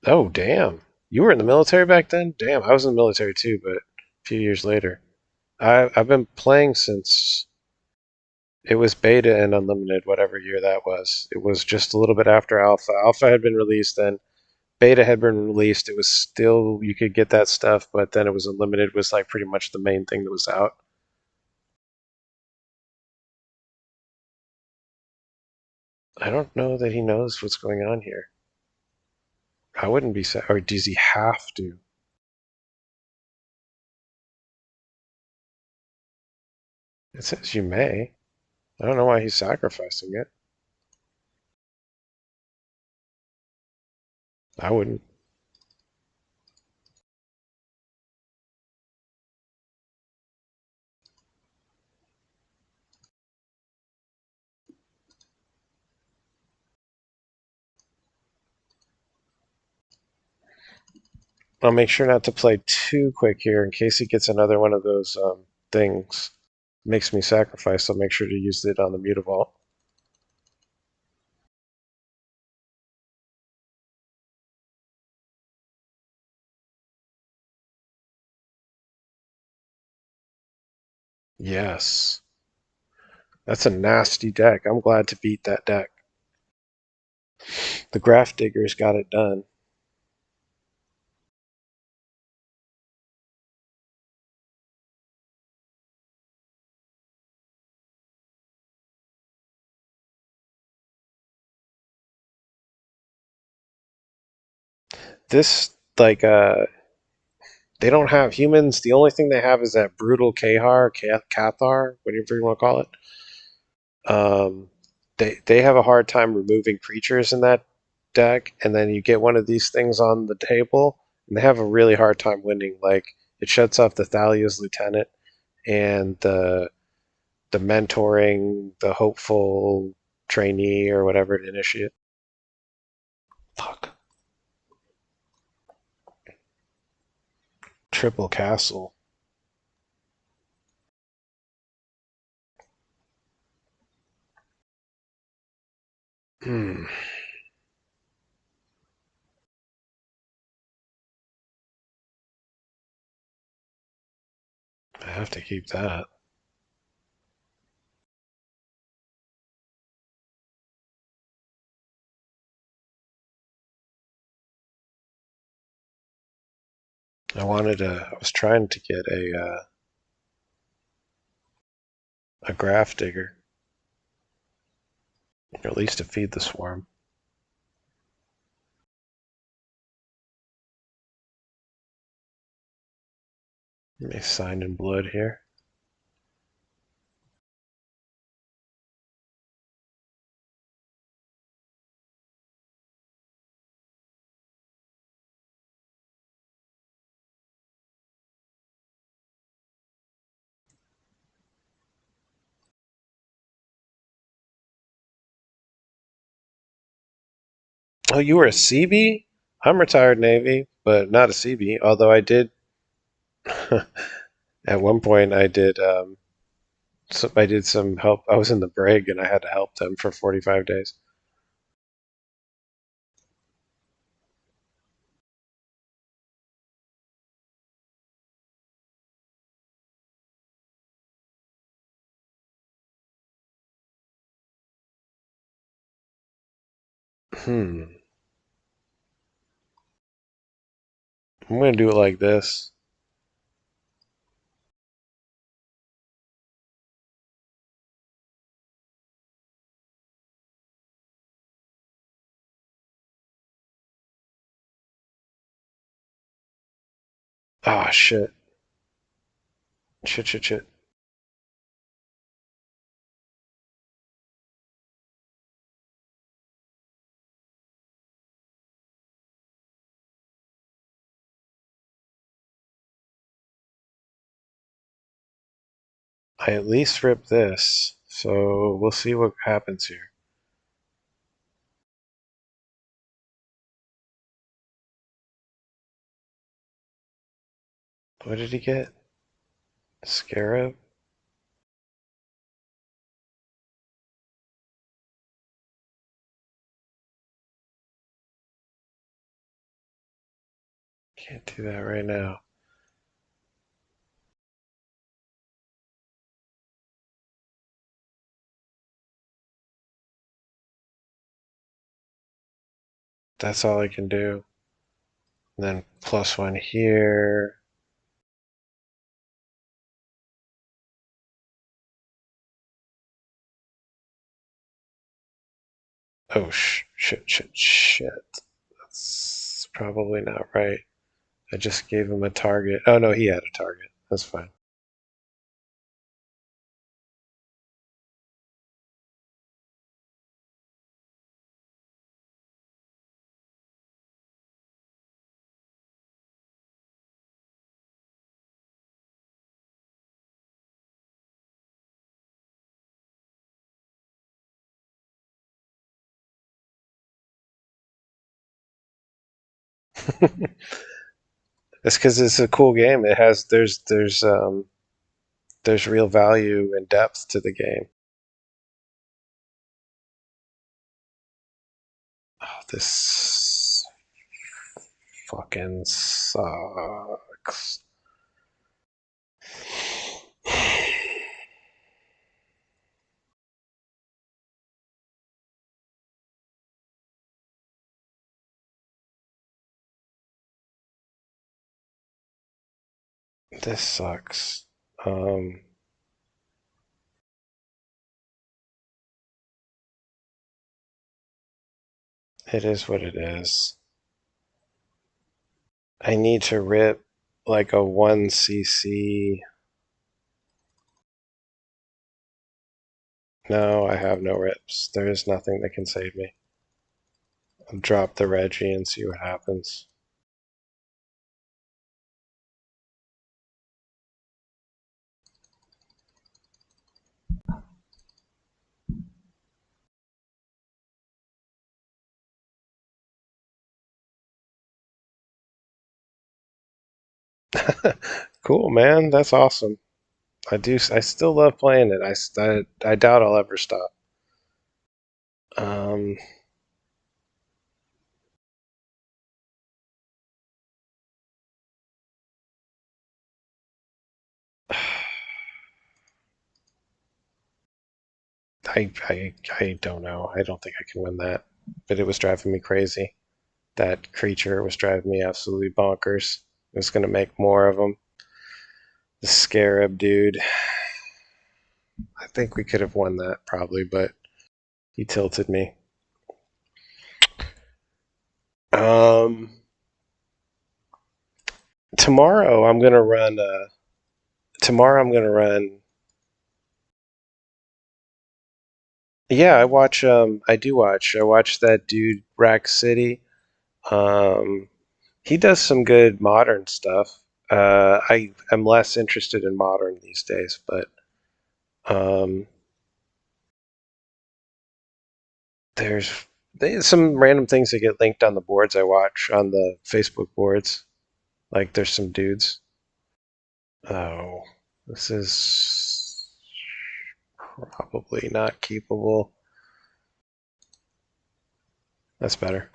Oh, damn. You were in the military back then? Damn, I was in the military too, but a few years later. I've been playing since it was beta and unlimited, whatever year that was. It was just a little bit after alpha. Alpha had been released, then beta had been released. It was still, you could get that stuff, but then it was unlimited, was like pretty much the main thing that was out. I don't know that he knows what's going on here. I wouldn't be sad. Or does he have to? It says you may. I don't know why he's sacrificing it. I wouldn't. I'll make sure not to play too quick here in case he gets another one of those things. Makes me sacrifice. I'll make sure to use it on the mutavault. Yes. That's a nasty deck. I'm glad to beat that deck. The Graph Diggers got it done. This, like, They don't have humans. The only thing they have is that brutal Kahar, Cathar, whatever you want to call it. They have a hard time removing creatures in that deck, and then you get one of these things on the table, and they have a really hard time winning. Like it shuts off the Thalia's Lieutenant and the mentoring, the hopeful trainee or whatever, initiate. Fuck. Triple castle. Hmm. I have to keep that. I was trying to get a graph digger, or at least to feed the swarm. Let me sign in blood here. Oh, you were a CB? I'm retired Navy, but not a CB. Although I did, at one point, I did some help. I was in the brig and I had to help them for 45 days. Hmm. I'm gonna do it like this. Ah, shit. Shit, shit, shit. I at least ripped this, so we'll see what happens here. What did he get? Scarab? Can't do that right now. That's all I can do. And then +1 here. Oh, shit, shit, shit. That's probably not right. I just gave him a target. Oh, no, he had a target. That's fine. It's because it's a cool game. It has there's real value and depth to the game. Oh, this fucking sucks. This sucks. Um, it is what it is. I need to rip like a 1cc. No, I have no rips. There is nothing that can save me. I'll drop the Reggie and see what happens. Cool, man. That's awesome. I still love playing it. I doubt I'll ever stop. Um, I don't know. I don't think I can win that. But it was driving me crazy. That creature was driving me absolutely bonkers. It was going to make more of them. The scarab dude. I think we could have won that probably, but he tilted me. Um, tomorrow I'm gonna run. Tomorrow I'm gonna run. Yeah, I watch. I do watch. I watch that dude Rack City. Um, he does some good modern stuff. I am less interested in modern these days, but um, there's some random things that get linked on the boards I watch on the Facebook boards. Like there's some dudes. Oh, this is probably not keepable. That's better.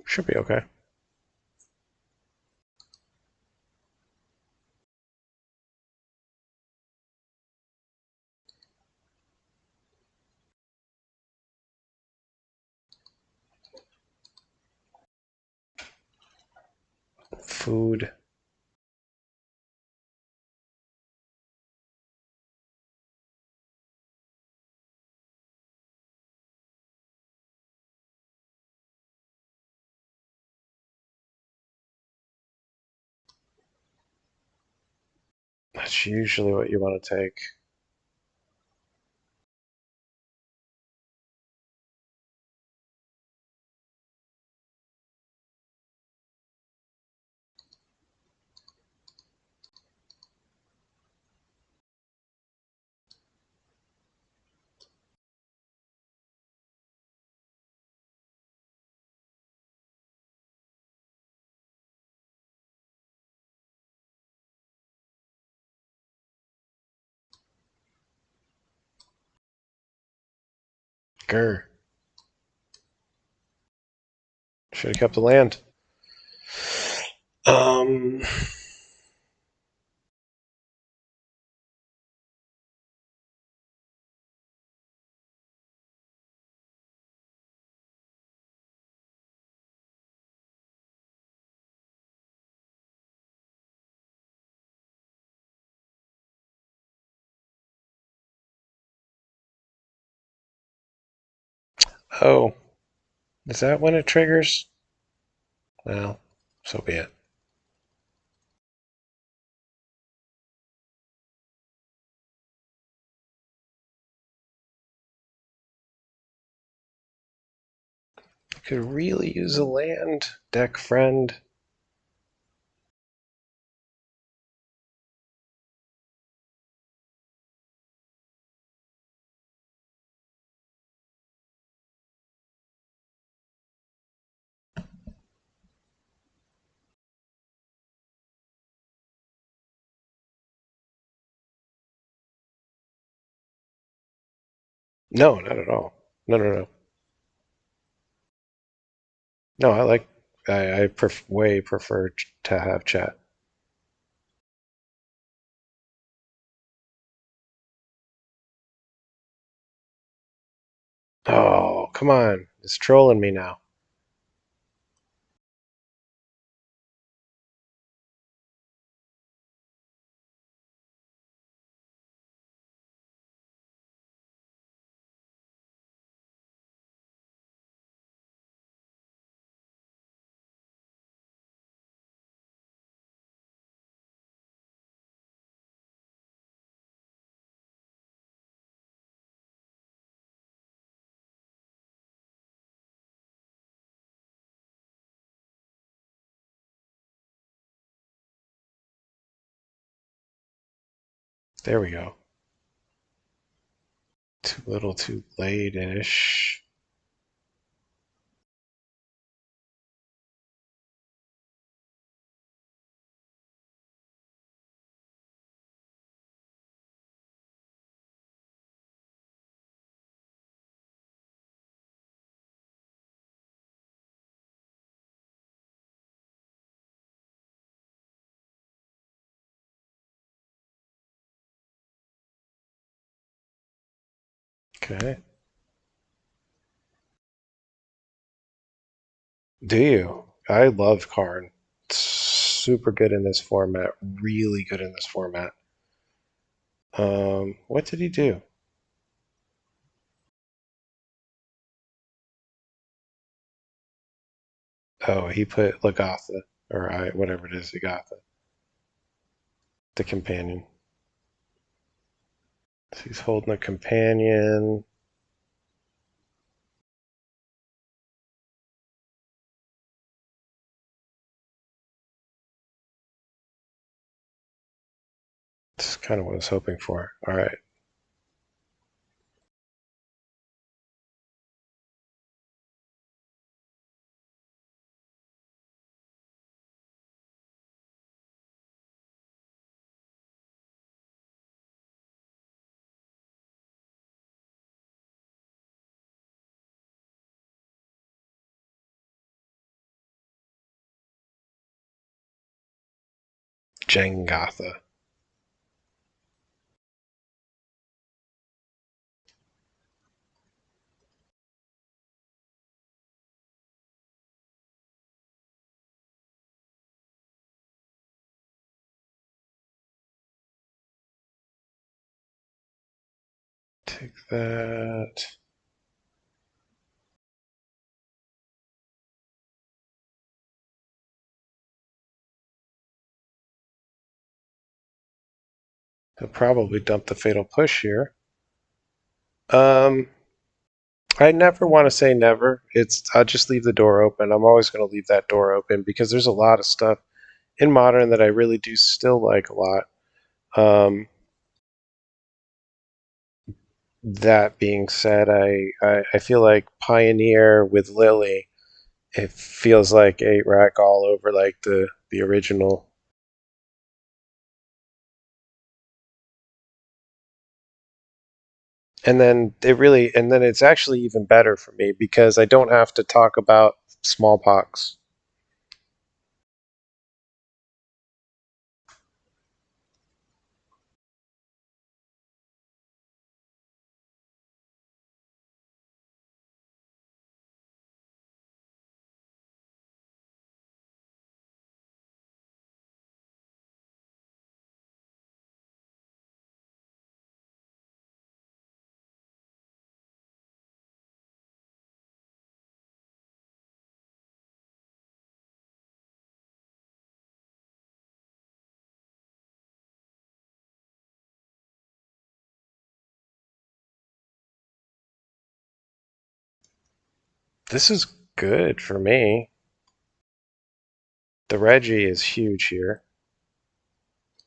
Should be okay. Food. That's usually what you want to take. Grr. Should have kept the land. Um. Oh, is that when it triggers? Well, so be it. Could really use a land, deck friend. No, not at all. No, no, no. No, I like. I way prefer to have chat. Oh, come on. It's trolling me now. There we go. Too little, too late-ish. Okay. Do you? I love Karn. Super good in this format. Really good in this format. What did he do? Oh, he put Lagatha, or whatever it is, Agatha, the companion. So he's holding a companion. That's kind of what I was hoping for. All right. Jengatha. Take that. He'll probably dump the Fatal Push here. I never want to say never. I'll just leave the door open. I'm always going to leave that door open because there's a lot of stuff in Modern that I really do still like a lot. That being said, I feel like Pioneer with Lily, it feels like 8-rack all over like the original. And then it's actually even better for me because I don't have to talk about smallpox. This is good for me. The Reggie is huge here.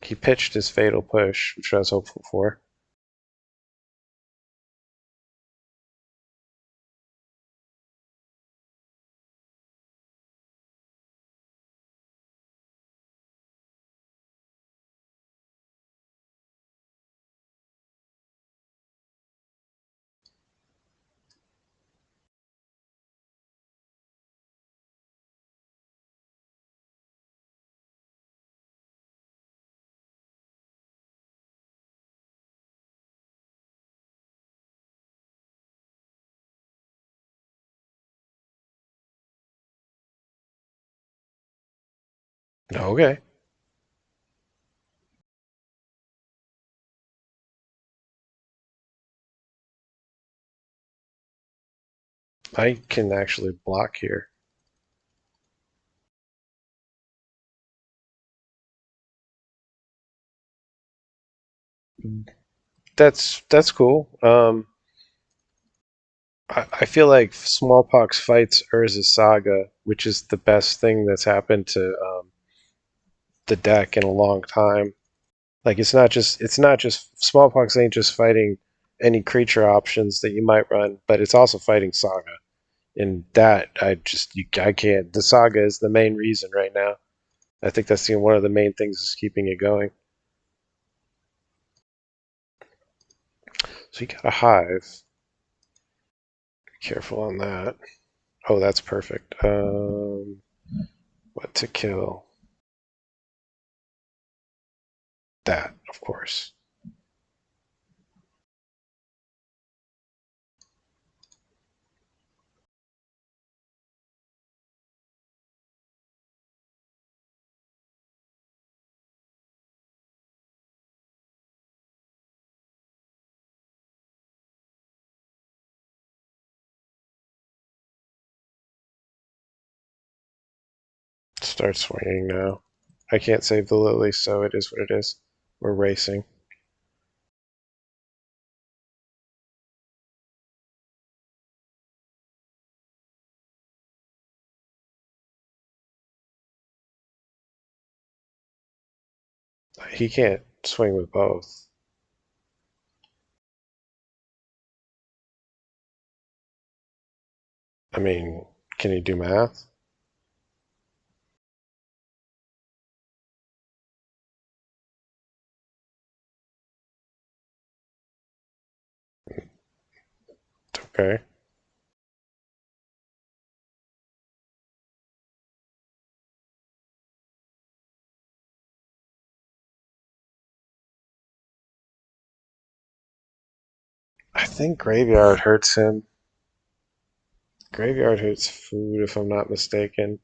He pitched his Fatal Push, which I was hopeful for. Okay. I can actually block here. That's cool. I feel like Smallpox fights Urza's Saga, which is the best thing that's happened to the deck in a long time. Like it's not just smallpox ain't just fighting any creature options that you might run, but it's also fighting Saga. And that I can't. The Saga is the main reason right now. I think that's one of the main things is keeping it going. So you got a hive. Be careful on that. Oh, that's perfect. What to kill? That, of course. Start swinging now. I can't save the lily, so it is what it is. We're racing. He can't swing with both. I mean, can he do math? Okay. I think graveyard hurts him. Graveyard hurts food, if I'm not mistaken.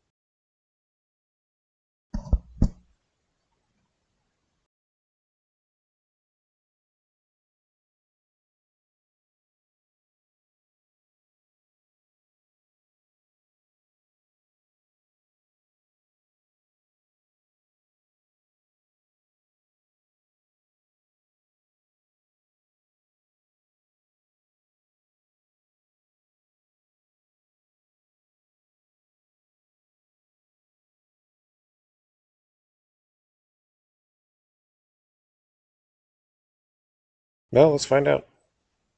No, let's find out.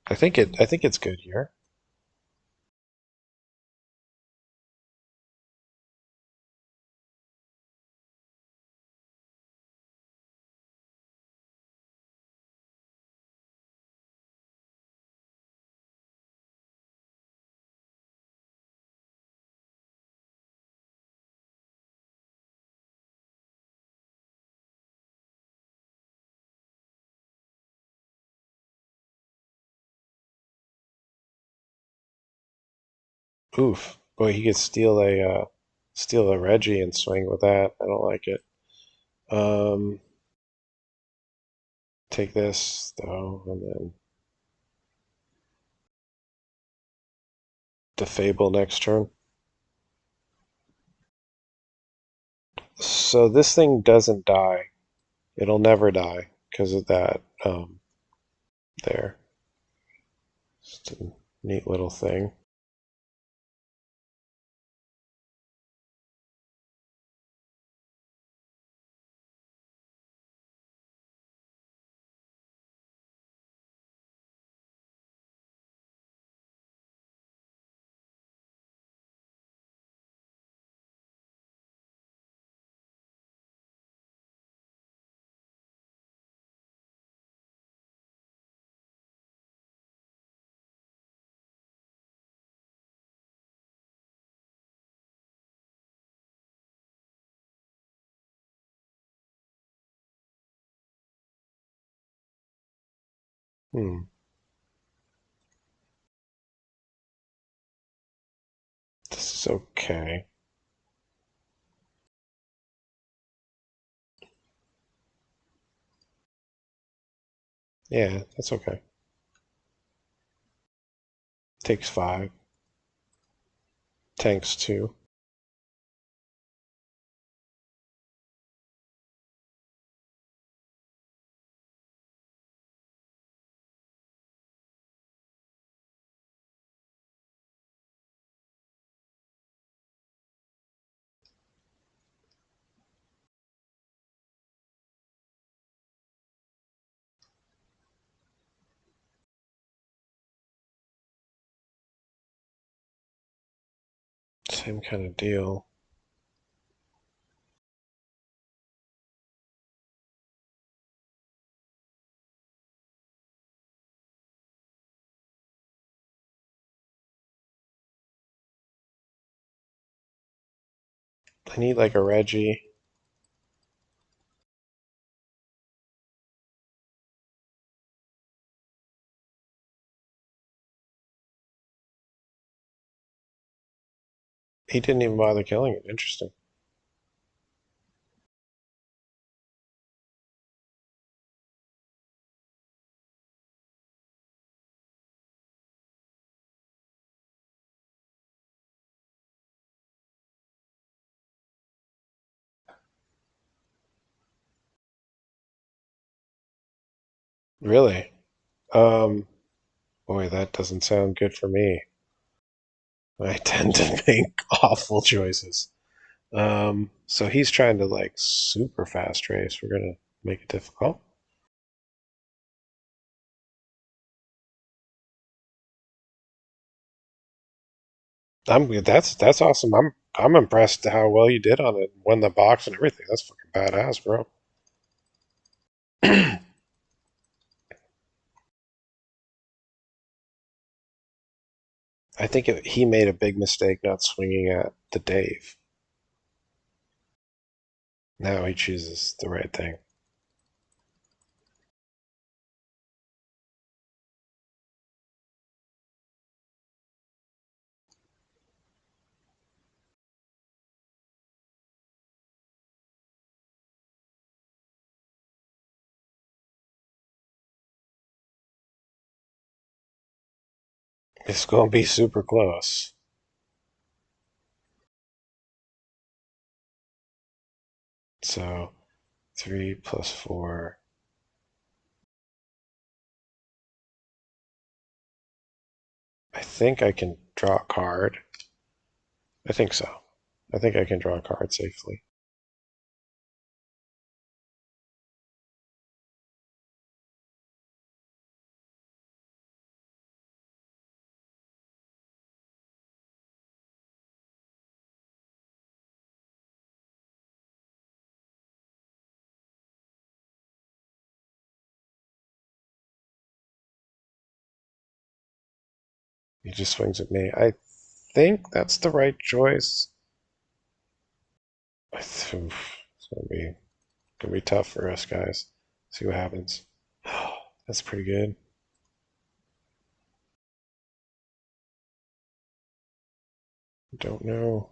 I think it's good here. Oof. Boy, he could steal a Reggie and swing with that. I don't like it. Um Take this though, and then defable next turn. So this thing doesn't die. It'll never die because of that. There. Just a neat little thing. Hmm. This is okay. Yeah, that's okay. Takes 5. Tanks 2. Same kind of deal. I need like a Reggie. He didn't even bother killing it. Interesting. Really? Boy, that doesn't sound good for me. I tend to make awful choices. So he's trying to like super fast race. We're gonna make it difficult. That's awesome. I'm impressed how well you did on it. Won the box and everything. That's fucking badass, bro. I think he made a big mistake not swinging at the Dave. Now he chooses the right thing. It's going to be super close. So 3 plus 4. I think I can draw a card. I think so. I think I can draw a card safely. He just swings at me. I think that's the right choice. It's gonna be tough for us guys. See what happens. That's pretty good. Don't know.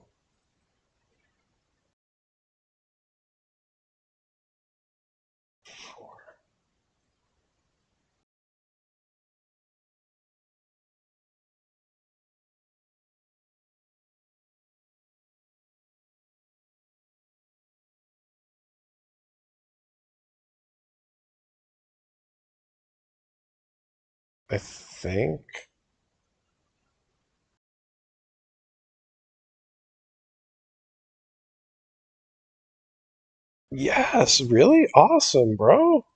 I think. Yes, really awesome, bro.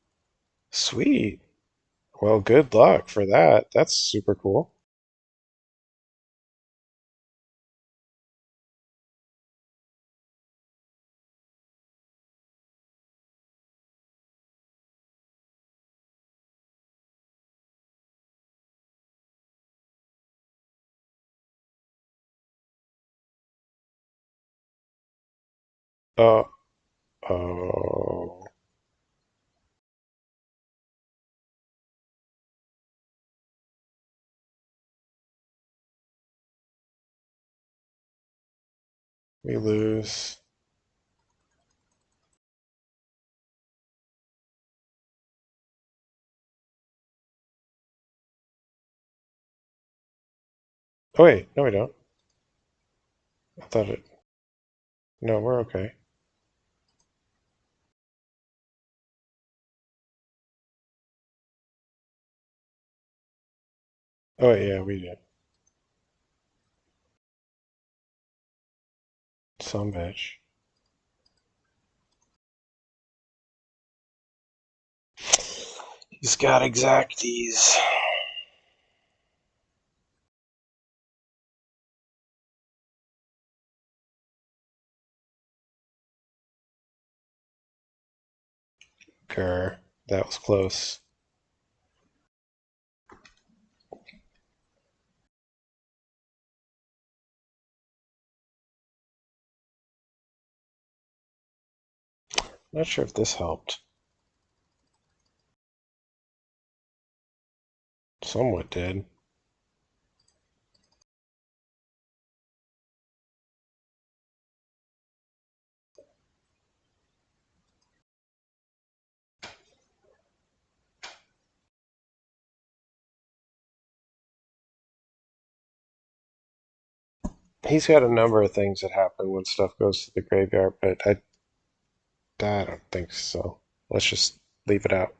Sweet. Well, good luck for that. That's super cool. Uh oh. We lose. Oh wait, no we don't. I thought it. No, we're okay. Oh wait, yeah, we did. Some bitch. He's got exacties. Grr, that was close. Not sure if this helped. Somewhat did. He's got a number of things that happen when stuff goes to the graveyard, but I don't think so. Let's just leave it out.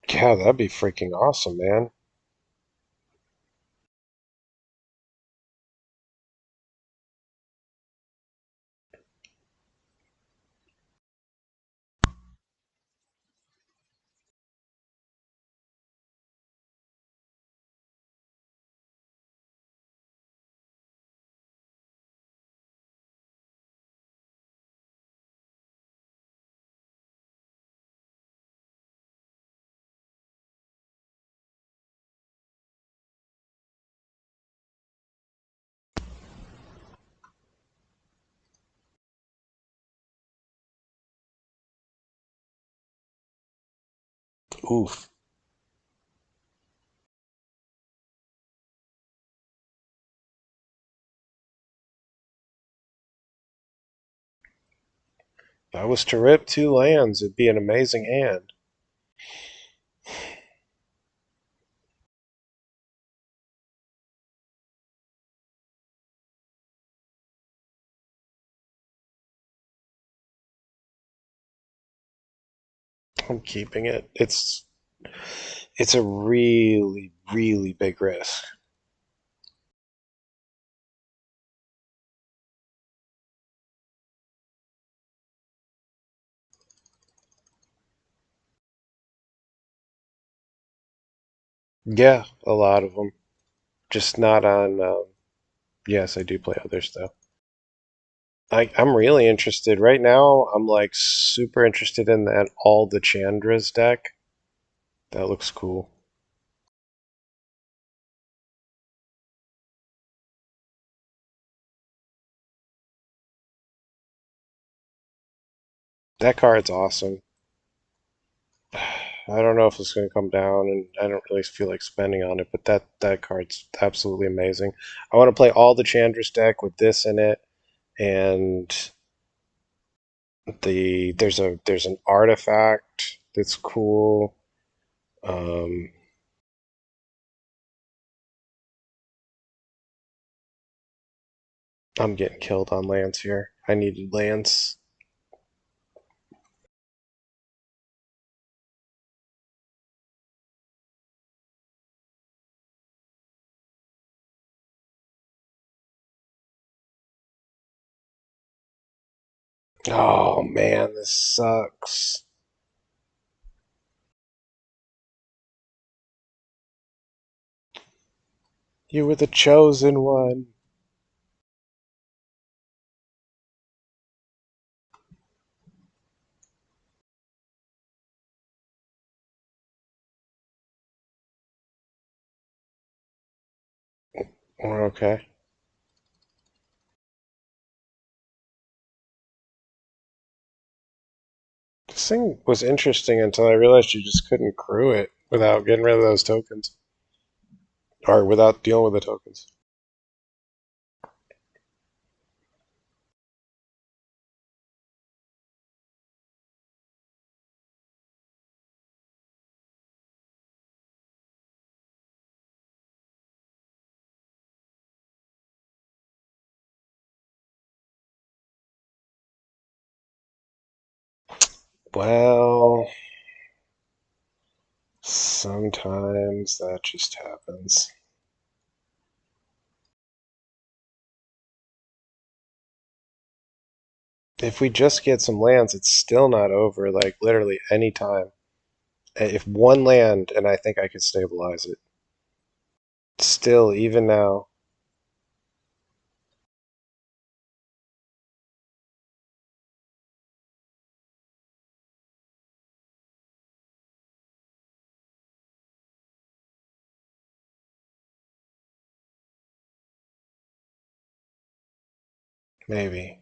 Yeah, that'd be freaking awesome, man. Oof. If I was to rip 2 lands, it'd be an amazing hand. I'm keeping it. It's a really, really big risk. Yeah, a lot of them. Just not on. Yes, I do play others though. I'm really interested right now. I'm like super interested in that all the Chandras deck. That looks cool. That card's awesome. I don't know if it's going to come down, and I don't really feel like spending on it, but that card's absolutely amazing. I want to play all the Chandras deck with this in it, and there's an artifact that's cool. Um, I'm getting killed on lands here. I needed lands. Oh man, this sucks. You were the chosen one. Okay. This thing was interesting until I realized you just couldn't crew it without getting rid of those tokens. Or without dealing with the tokens. Well, sometimes that just happens. If we just get some lands, it's still not over, like literally any time. If one land, and I think I could stabilize it. Still, even now. Maybe.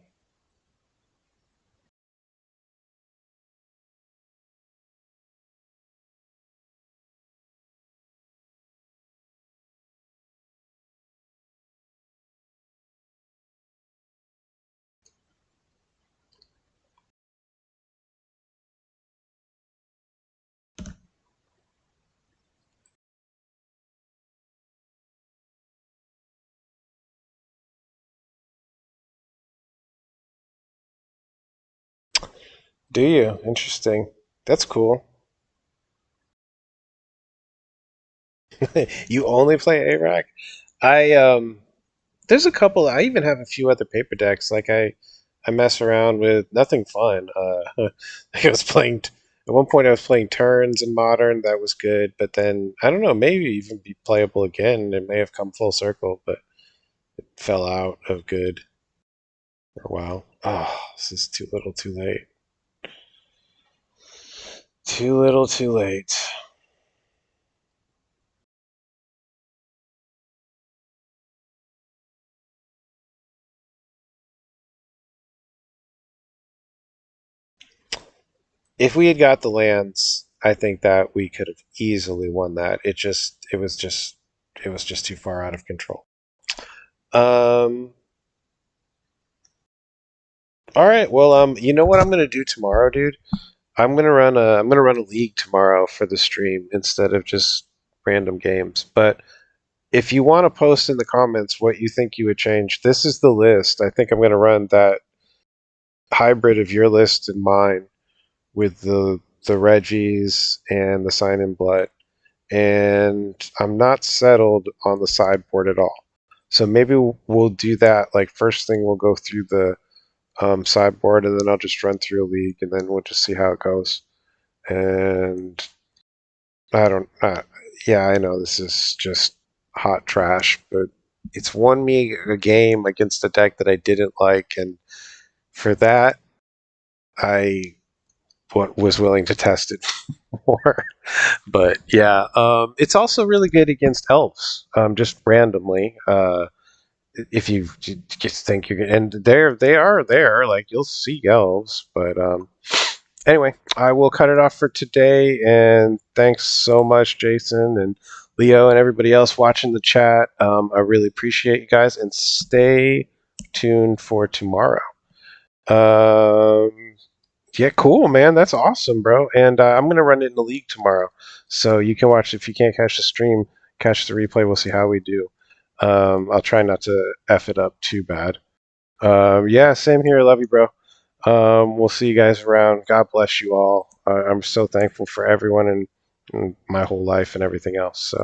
Do you? Interesting. That's cool. You only play ARAC? There's a couple. I even have a few other paper decks. Like I mess around with nothing fun. I was playing at one point. I was playing turns in modern. That was good, but then I don't know. Maybe even be playable again. It may have come full circle, but it fell out of good for a while. Oh, this is too little, too late. Too little, too late. If we had got the lands, I think that we could have easily won that. It was just too far out of control. Um. All right. Well, you know what I'm gonna do tomorrow, dude? I'm gonna run a league tomorrow for the stream instead of just random games. But if you want to post in the comments what you think you would change, this is the list. I think I'm gonna run that hybrid of your list and mine with the Reggies and the Sign in Blood. And I'm not settled on the sideboard at all. So maybe we'll do that. Like first thing, we'll go through the sideboard, and then I'll just run through a league, and then we'll just see how it goes. And I don't. Yeah, I know this is just hot trash, but it's won me a game against a deck that I didn't like, and for that, I was willing to test it more. But yeah, it's also really good against elves, just randomly. If you just think you're, and they are there, like you'll see elves. But anyway, I will cut it off for today. And thanks so much, Jason and Leo and everybody else watching the chat. I really appreciate you guys, and stay tuned for tomorrow. Um, yeah, cool, man. That's awesome, bro. And I'm gonna run it in the league tomorrow, so you can watch. If you can't catch the stream, catch the replay. We'll see how we do. I'll try not to f it up too bad. Yeah, same here. Love you, bro. We'll see you guys around. God bless you all. I'm so thankful for everyone and my whole life and everything else. So.